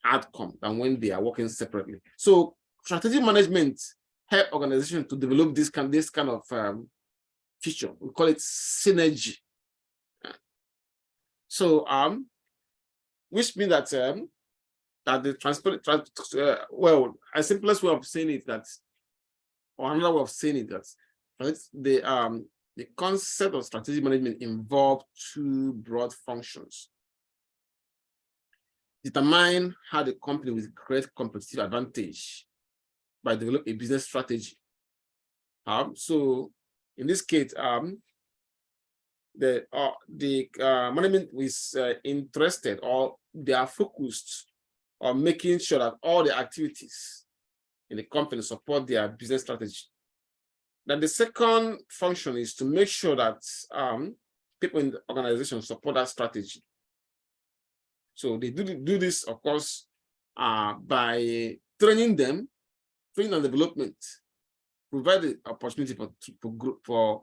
outcome than when they are working separately. So strategic management help organizations to develop this kind of feature. We call it synergy. So which means that that the a simplest way of saying it or another way of saying it that the concept of strategic management involves two broad functions. Determine how the company will create competitive advantage by developing a business strategy. So in this case, the management is interested, or they are focused on making sure that all the activities in the company support their business strategy. Then the second function is to make sure that people in the organization support that strategy. So they do this, of course, by training and development, provide the opportunity for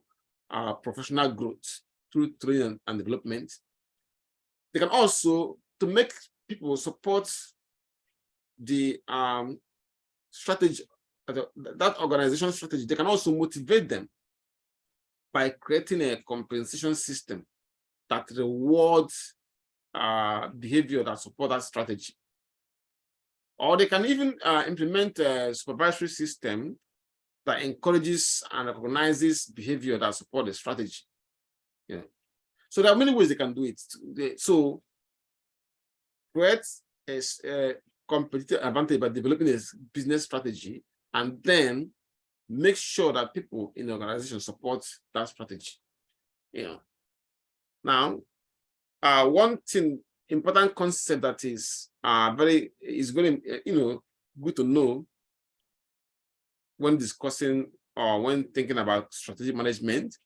professional growth through training and development. They can also, to make people support the strategy, that organization strategy, they can also motivate them by creating a compensation system that rewards behavior that support that strategy. Or they can even implement a supervisory system that encourages and recognizes behavior that support the strategy. Yeah. So there are many ways they can do it. So create a competitive advantage by developing a business strategy, and then make sure that people in the organization support that strategy. Yeah. Now, one important concept that is very good to know when discussing or when thinking about strategic management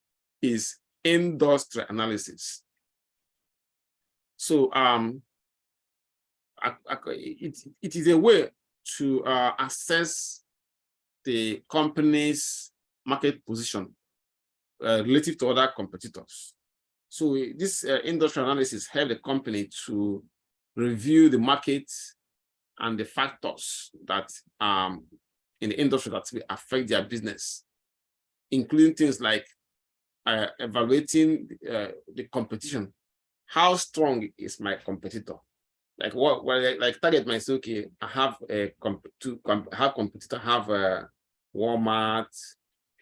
is industry analysis. So it is a way to assess the company's market position relative to other competitors. So this industry analysis helps the company to review the market and the factors that in the industry that will affect their business, including things like evaluating the competition. How strong is my competitor? Like like target might say, okay, I have a competitor, I have a Walmart,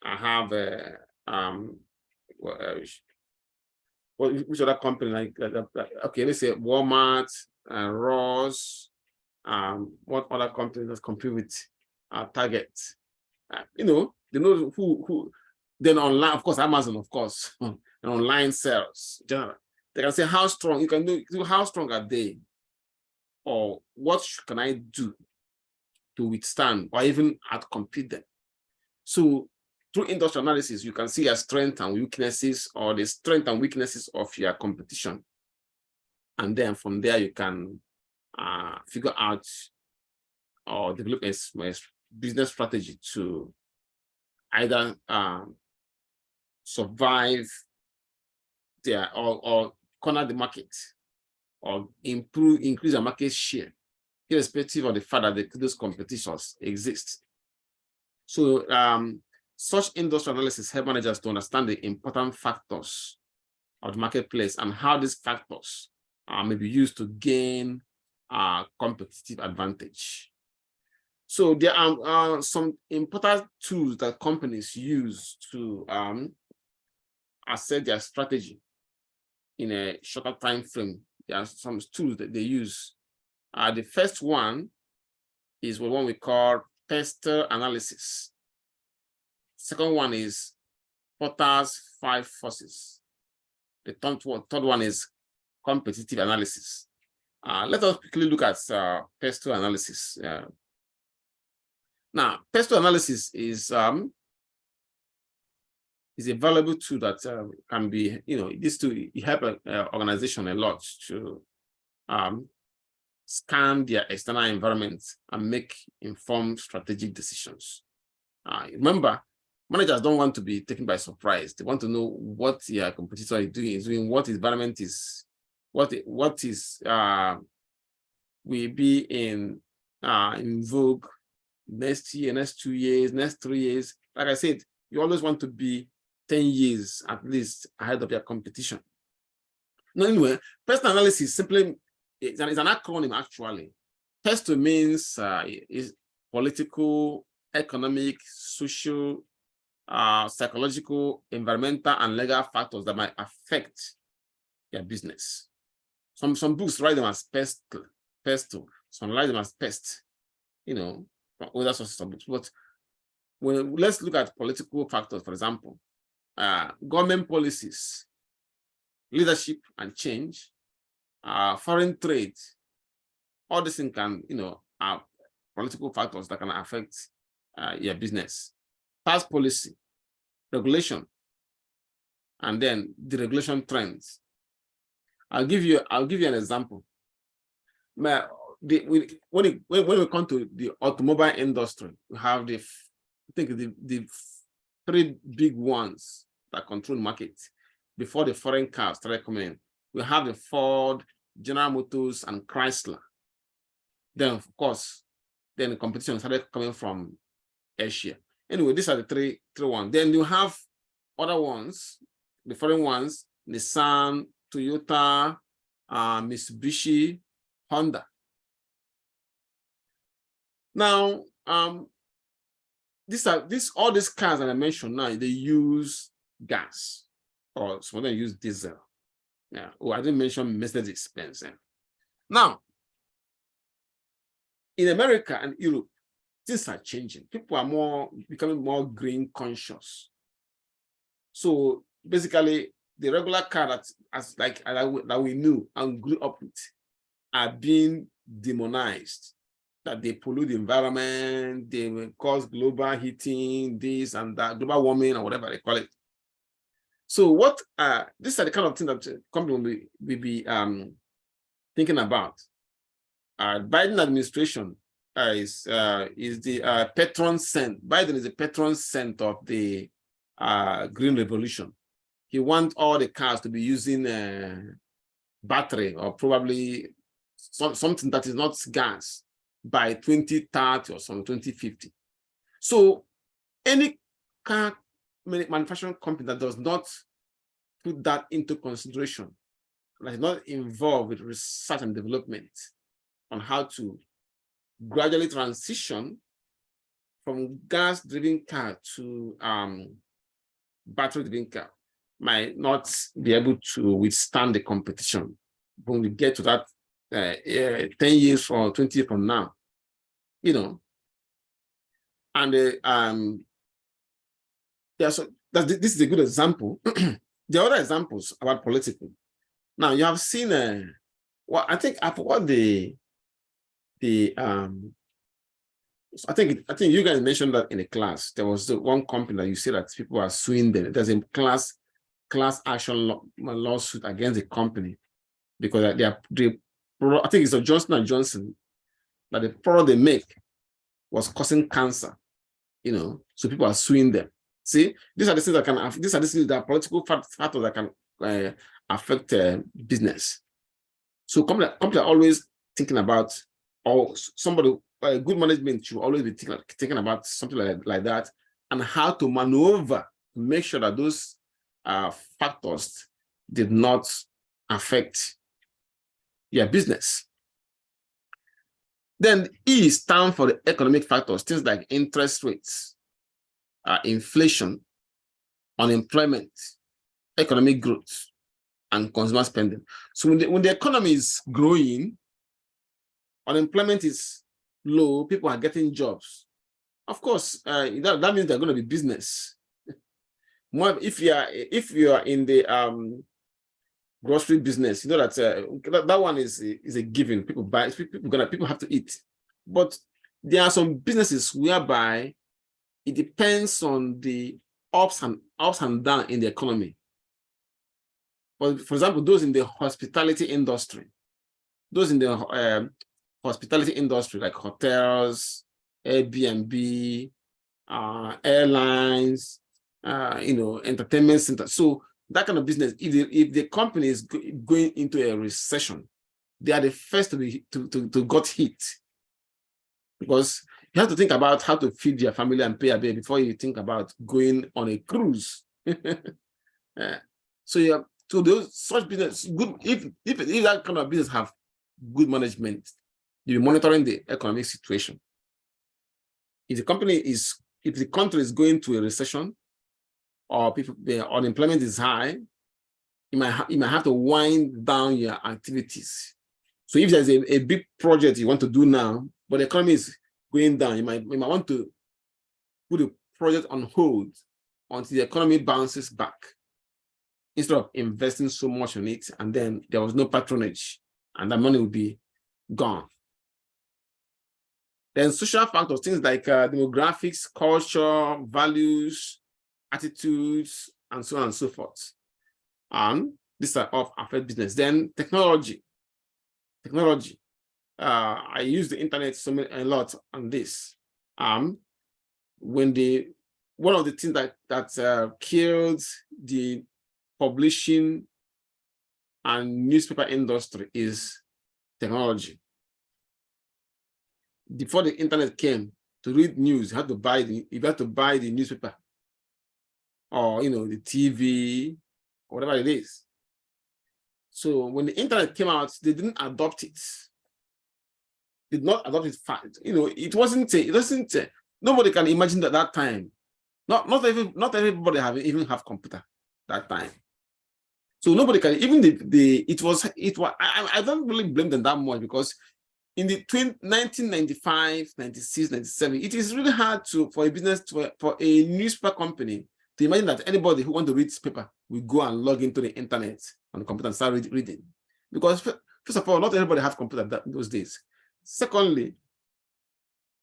I have a which other company like okay, let's say Walmart, Ross, what other companies that compete with Target? They know who. Then online, of course, Amazon, of course, and online sales. General, they can say how strong you can do. How strong are they, or what can I do to withstand or even outcompete them? So through industry analysis, you can see your strengths and weaknesses, or the strengths and weaknesses of your competition, and then from there you can figure out or develop a business strategy to either survive there or corner the market, or increase the market share, irrespective of the fact that those competitors exist. So such industry analysis help managers to understand the important factors of the marketplace and how these factors may be used to gain competitive advantage. So there are some important tools that companies use to assess their strategy in a shorter time frame. There are some tools that they use. The first one is what we call tester analysis. Second one is Porter's 5 forces. The third one is competitive analysis. Let us quickly look at tester analysis. Now, tester analysis is a valuable tool that can be, this to help an organization a lot to scan their external environment and make informed strategic decisions. Remember, managers don't want to be taken by surprise. They want to know what their competitor is doing, what environment is, what is will be in vogue next year, next 2 years, next 3 years. Like I said, you always want to be 10 years at least ahead of your competition. Now, anyway, personal analysis simply is an acronym actually. PESTO means is political, economic, social, psychological, environmental, and legal factors that might affect your business. Some books write them as PESTO, some write them as PEST, from other sources of books. But let's look at political factors, for example, government policies, leadership and change, foreign trade. All these things can, are political factors that can affect your business. Tax policy, regulation, and then the regulation trends. I'll give you an example. When we come to the automobile industry, we have the 3 big ones that control the market before the foreign cars started coming in. We have the Ford, General Motors, and Chrysler. Then, of course, then the competition started coming from Asia. Anyway, these are the three ones. Then you have other ones, the foreign ones: Nissan, Toyota, Mitsubishi, Honda. Now, all these cars that I mentioned now, they use gas, or some of them use diesel. Yeah. Oh, I didn't mention Mercedes-Benz. Now, in America and Europe, things are changing. People are becoming more green conscious. So basically, the regular car that we knew and grew up with are being demonized. That they pollute the environment, they will cause global heating, this and that, global warming, or whatever they call it. So these are the kind of things that the company will be thinking about. Biden administration is the patron saint. Biden is the patron saint of the green revolution. He wants all the cars to be using battery, or probably something that is not gas, by 2030 or some 2050. So any car manufacturing company that does not put that into consideration, that is not involved with research and development on how to gradually transition from gas-driven car to battery-driven car, might not be able to withstand the competition when we get to that 10 years or 20 years from now, And this is a good example. There are other examples about political. Now you have seen I think I forgot I think you guys mentioned that in a class. There was the one company that you see that people are suing them. There's a class action lawsuit against the company because I think it's a Johnson & Johnson, that the product they make was causing cancer, so people are suing them. See, these are the things that are political factors that can affect business. So companies are always thinking about, or good management should always be thinking about something like that, and how to maneuver to make sure that those factors did not affect your business. Then E stands for the economic factors, things like interest rates, inflation, unemployment, economic growth, and consumer spending. So when the economy is growing, unemployment is low, people are getting jobs. Of course, that means they're going to be business. More if you are in the grocery business, you know that one is a given. People buy. People have to eat. But there are some businesses whereby it depends on the ups and downs in the economy. But for example, those in the hospitality industry, like hotels, Airbnb, airlines, entertainment centers. So that kind of business, if the company is going into a recession, they are the first to got hit, because you have to think about how to feed your family and pay a bill before you think about going on a cruise. So those such business good if that kind of business have good management, you're monitoring the economic situation. If the country is going to a recession, or the unemployment is high, you might have to wind down your activities. So if there's a big project you want to do now, but the economy is going down, you might want to put the project on hold until the economy bounces back, instead of investing so much on it, and then there was no patronage, and that money will be gone. Then social factors, things like demographics, culture, values, attitudes, and so on and so forth. And these are all affect business. Then technology. I use the internet a lot on this. One of the things that killed the publishing and newspaper industry is technology. Before the internet came, to read news, you had to buy the newspaper, or the TV, or whatever it is. So when the internet came out, they didn't adopt it. Did not adopt it fast. It wasn't. Nobody can imagine that time. Not everybody even have computer that time. So nobody can even it was. I don't really blame them that much, because in the 1995, 96, 97, it is really hard for a newspaper company to imagine that anybody who wants to read paper will go and log into the internet on the computer and start reading. Because first of all, not everybody have computer those days. Secondly,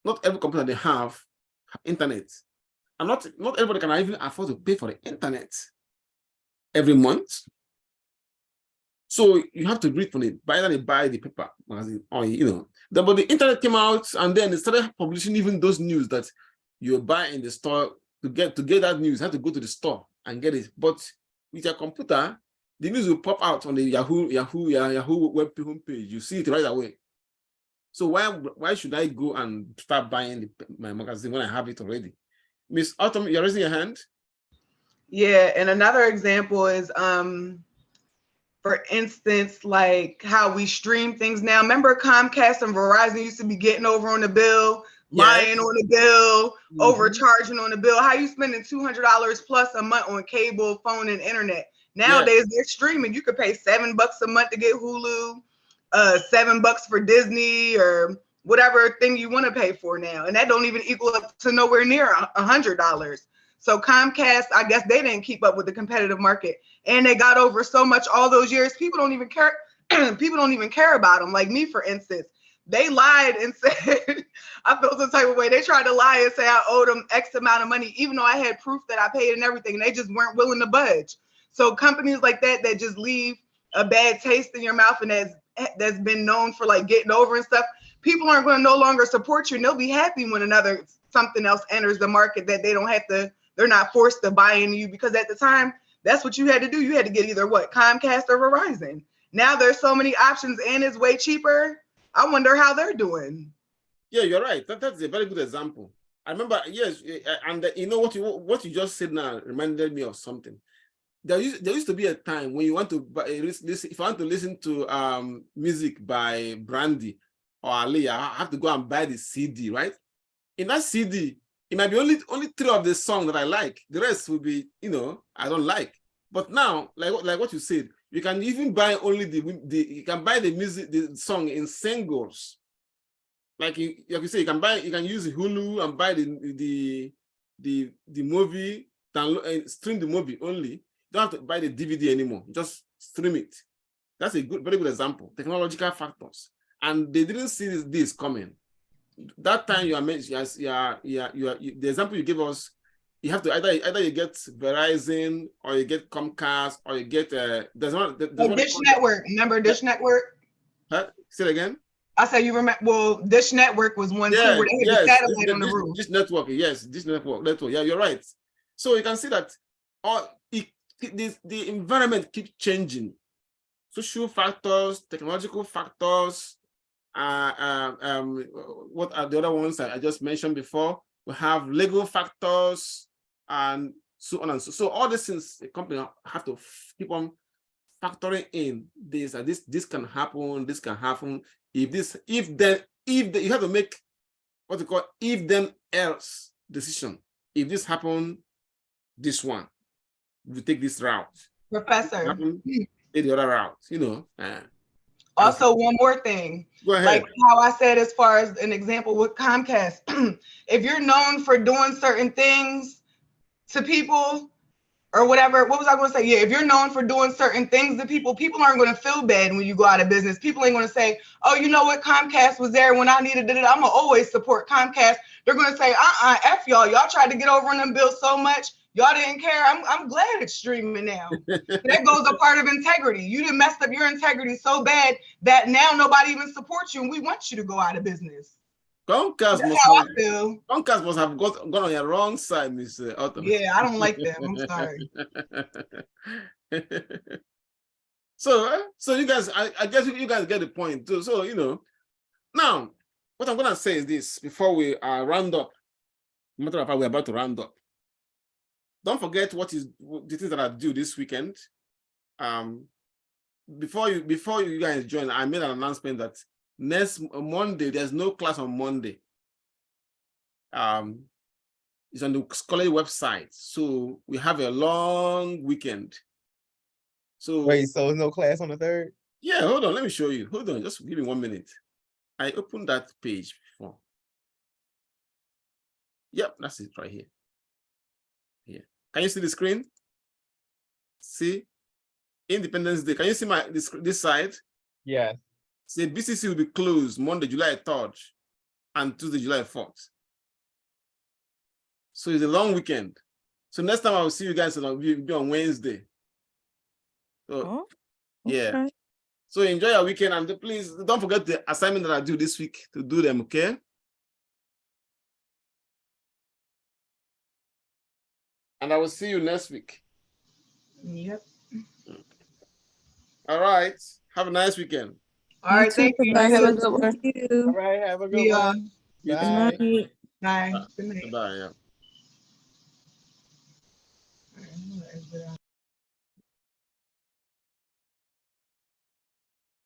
not every computer they have internet, and not everybody can even afford to pay for the internet every month. So you have to read from it. Either they buy the paper magazine, or but the internet came out, and then they started publishing even those news that you buy in the store. To get that news, you have to go to the store and get it. But with your computer, the news will pop out on the Yahoo web homepage. You see it right away. So why should I go and start buying my magazine when I have it already? Miss Autumn, you're raising your hand? Yeah, and another example is for instance, like how we stream things now. Remember Comcast and Verizon used to be getting over on the bill, lying on the bill, overcharging on the bill. How you spending $200 plus a month on cable, phone, and internet? Nowadays they're streaming. You could pay $7 a month to get Hulu, $7 for Disney, or whatever thing you want to pay for now, and that don't even equal up to nowhere near $100. So Comcast, I guess they didn't keep up with the competitive market, and they got over so much all those years. People don't even care. People don't even care about them. Like me, for instance, they lied and said, I felt some type of way. They tried to lie and say I owed them X amount of money, even though I had proof that I paid and everything, and they just weren't willing to budge. So companies like that just leave a bad taste in your mouth, and that's been known for like getting over and stuff, people aren't going to no longer support you, and they'll be happy when something else enters the market that they're not forced to buy into you, because at the time, that's what you had to do. You had to get either Comcast or Verizon. Now there's so many options and it's way cheaper. I wonder how they're doing. Yeah, you're right. That's a very good example. I remember, yes, and what you just said now reminded me of something. There used to be a time when you want to if you want to listen to music by Brandy or Ali, I have to go and buy the CD, right? In that CD, it might be only 3 of the songs that I like. The rest will be, I don't like. But now, like what you said, you can even buy only you can buy the music, the song in singles. Like you say, you can use Hulu and buy the movie, download and stream the movie only. You don't have to buy the DVD anymore. Just stream it. That's a very good example. Technological factors, and they didn't see this coming. That time you are mentioning, the example you gave us, you have to either you get Verizon or you get Comcast or you get Dish Network. Remember Dish Network? Huh? Say it again. I said you remember. Well, Dish Network was one too, where they had the satellite on the roof. Dish Network, yes, Dish Network. Yeah, you're right. So you can see that the environment keeps changing. Social factors, technological factors. What are the other ones that I just mentioned before? We have legal factors and so on and so all these things the company have to keep on factoring in this can happen, this can happen. If you have to make what you call if then else decision. If this happen, this one, we take this route. Professor, take the other route, Also, one more thing, like how I said, as far as an example with Comcast, if you're known for doing certain things to people or whatever, what was I going to say? Yeah, if you're known for doing certain things to people, people aren't going to feel bad when you go out of business. People ain't going to say, oh, you know what? Comcast was there when I needed it. I'm going to always support Comcast. They're going to say, F y'all. Y'all tried to get over on them bills so much. Y'all didn't care. I'm glad it's streaming now. That goes a part of integrity. You done messed up your integrity so bad that now nobody even supports you, and we want you to go out of business. Comcast must have gone on your wrong side, Mr. Otto. Yeah, I don't like them. I'm sorry. So you guys, I guess you guys get the point too. So now what I'm gonna say is this before we round up. Matter of fact, we're about to round up. Don't forget what is the things that I do this weekend. Before you guys join, I made an announcement that next Monday there's no class on Monday. It's on the college website, so we have a long weekend. So wait, so no class on the 3rd? Yeah, hold on, let me show you. Hold on, just give me 1 minute. I opened that page before. Yep, that's it right here. Here. Can you see the screen? See? Independence Day. Can you see this side? Yeah. Say BCC will be closed Monday, July 3rd and Tuesday, July 4th. So it's a long weekend. So next time I will see you guys on Wednesday. So, yeah. So enjoy your weekend and please don't forget the assignment that I do this week to do them, okay? And I will see you next week. Yep. All right. Have a nice weekend. All right. Thank you. Have a good one. All right. Have a good one. Bye. Bye. Bye. Good night. Bye. Yeah.